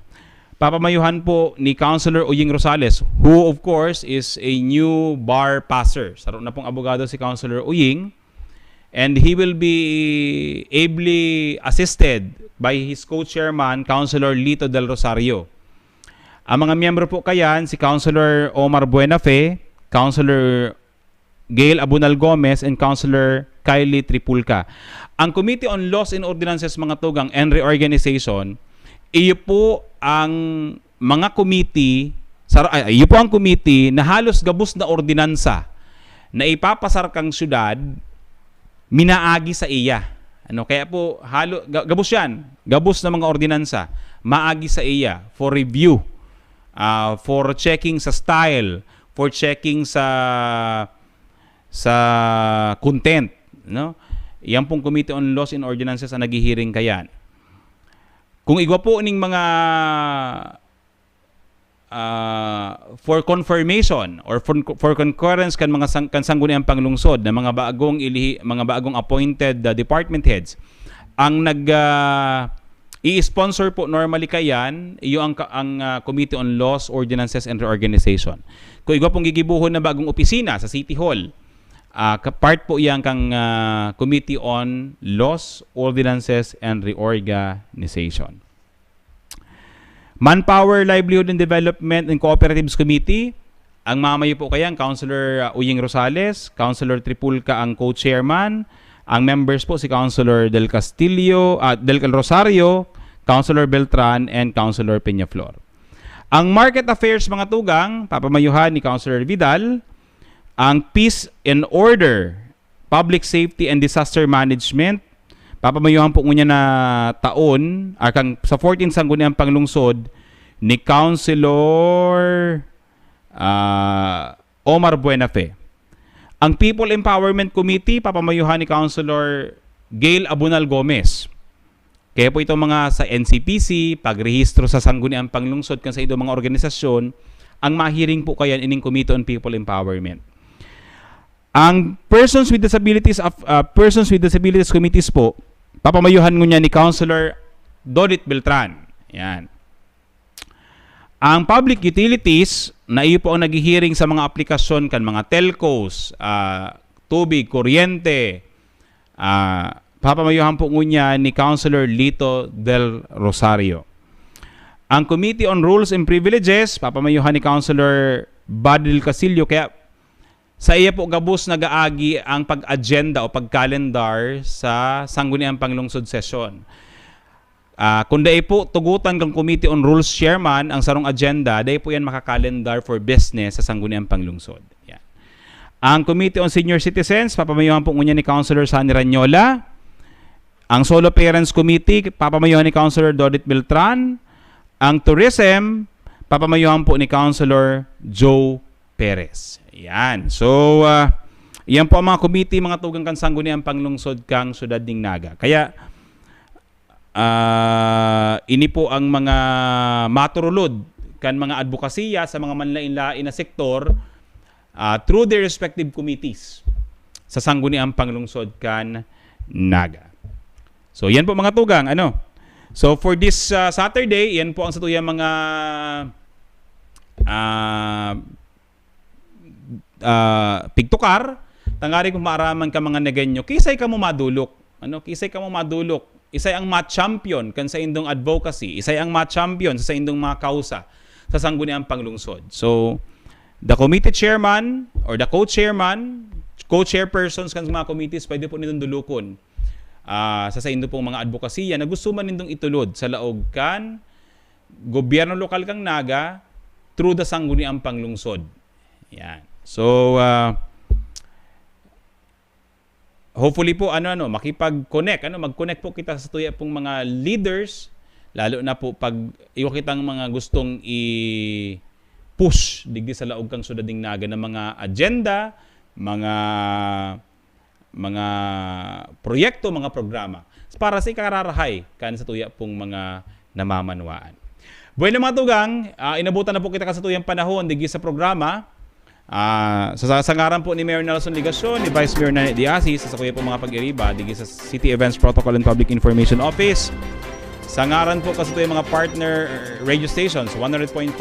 papamayuhan po ni Councilor Oying Rosales, who of course is a new bar passer. Saro na pong abogado si Councilor Oying, and he will be ably assisted by his co-chairman, Councilor Lito del Rosario. Ang mga miyembro po kayan, si Councilor Omar Buenafe, Councilor Gail Abunal Gomez, and Councilor Kylie Tripulca. Ang Committee on Laws and Ordinances mga tugang and Reorganization, iyo po ang mga committee, iyo po ang committee na halos gabos na ordinansa na ipapasar kang syudad, minaagi sa iya. Kaya po gabos yan, gabos na mga ordinansa, maagi sa iya for review. For checking sa style, for checking sa content, no? Yan pong Committee on Laws and Ordinances ang naghihiring kayan. Kung igwa po ning mga for confirmation or for concurrence kan mga sangguniang panglungsod na mga bagong appointed department heads ang i-sponsor po normally kayan, iyo ang Committee on Laws, Ordinances, and Reorganization. Kung igwa pong gigibuhon na bagong opisina sa City Hall, part po iyan kang Committee on Laws, Ordinances, and Reorganization. Manpower, Livelihood and Development and Cooperatives Committee, ang mamayo po kayan, Councilor Oying Rosales, Councilor Tripulca ang co-chairman. Ang members po si Councilor Del Castillo, Del Rosario, Councilor Beltran, and Councilor Peñaflor. Ang Market Affairs mga tugang, papamayuhan ni Councilor Vidal. Ang Peace and Order, Public Safety and Disaster Management, papamayuhan po ngunya na taon, sa 14 sangguniang panglungsod ni Councilor Omar Buenafe. Ang People Empowerment Committee, papamayuhan ni Councilor Gail Abunal Gomez. Kaya po itong mga sa NCPC, pagrehistro sa sangguniang panglungsod kan sa itong mga organisasyon, ang mahiring po kayan ining Committee on People Empowerment. Ang Persons with Disabilities Committees po, papamayuhan ngunya ni Councilor Dodit Beltran. Yan. Ang Public Utilities, na iyo po ang naghihiring sa mga aplikasyon kan mga telcos, tubig, kuryente, papamayuhan po ngunya ni Councilor Lito del Rosario. Ang Committee on Rules and Privileges, papamayuhan ni Councilor Badil Casillo, kaya sa iya po gabos nagaagi ang pag-agenda o pag-calendar sa sangguniang panglungsod session. Kung dahil po tugutan kang Committee on Rules Chairman ang sarong agenda, dahil po yan makakalendar for business sa sangguniang panglungsod. Yan. Ang Committee on Senior Citizens, papamayuhan po ngunya ni Councilor Sani Ranyola. Ang Solo Parents Committee, papamayuhan ni Councilor Dodit Beltran. Ang Tourism, papamayuhan po ni Councilor Joe Perez. Yan. So, yan po ang mga committee, mga tugang kan sangguniang panglungsod kang syudad ning Naga. Kaya, ini po ang mga maturulod kan mga advokasya sa mga manlain-lain na sektor through their respective committees sa sangguniang panglungsod kan Naga. So yan po mga tugang, So for this Saturday, yan po ang satuyang mga pigtukar, tangari kung maaraman ka mga negenyo, kisay ka mo madulok. Kisay ka mo madulok. Isay ang match champion kan sa indong advocacy, isay ang match champion sa indong mga kausa. sa sangguniang panglungsod. So, the committee chairman or the co-chairman, co-chairpersons kan mga committees, pwede po nitong dulukon sa indo pong mga advokasya na gusto man nitong itulod sa laog kan gobyerno lokal kang Naga through the sangguniang panglungsod. Yan. So, hopefully po makipag-connect, mag-connect po kita sa tuya pong mga leaders, lalo na po pag iwa kitang mga gustong i-push digdi sa laog kang sudading Naga na mga agenda, mga proyekto, mga programa para sa ikararahay kan sa tuya pong mga namamanwaan. Bueno mga tugang, inabutan na po kita sa tuyang panahon digdi sa programa. Sa sangaran po ni Mayor Nelson Ligacion, ni Vice Mayor Nanette Diasi, sa kuya po mga pag-iriba digdi sa City Events Protocol and Public Information Office. Sangaran po kasi tuyang mga partner radio stations, 100.5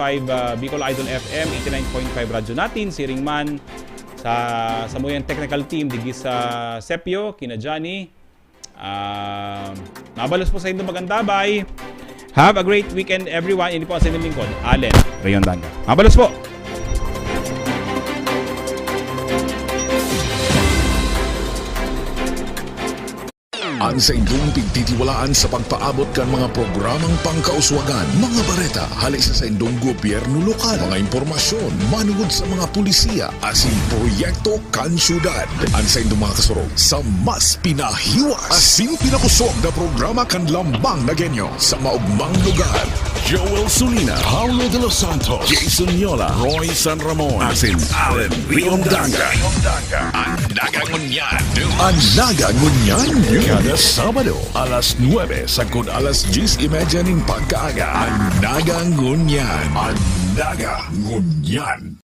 Bicol Idol FM, 89.5 Radyo Natin, Siringman, sa muyang technical team digdi sa Sepio, kina Johnny. Mabalos po sa inyo magandabay. Have a great weekend everyone. Hindi po ang sining lingkod, Allen Rayon Danga. Mabalos po. Ang sa indong pigtitiwalaan sa pagpaabot kan mga programang pangkauswagan, mga bareta, halisa sa indong gobyerno lokal, mga impormasyon, manugod sa mga pulisiya, asin proyekto kan syudad. Ang sa indong mga kasurog sa mas pinahiwas, asin pinakusog na programa kan lambang na genyo sa maugmang lugar. Joel Sulina, Paulo de los Santos, Jason Yola, Roy San Ramon, asin Allen Riondanga. Ang Nagangunyan. Ang Nagangunyan. Kada Sabado, alas 9, sagkod alas 10:30 ng pagkaaga. Ang Nagangunyan. Ang Nagangunyan.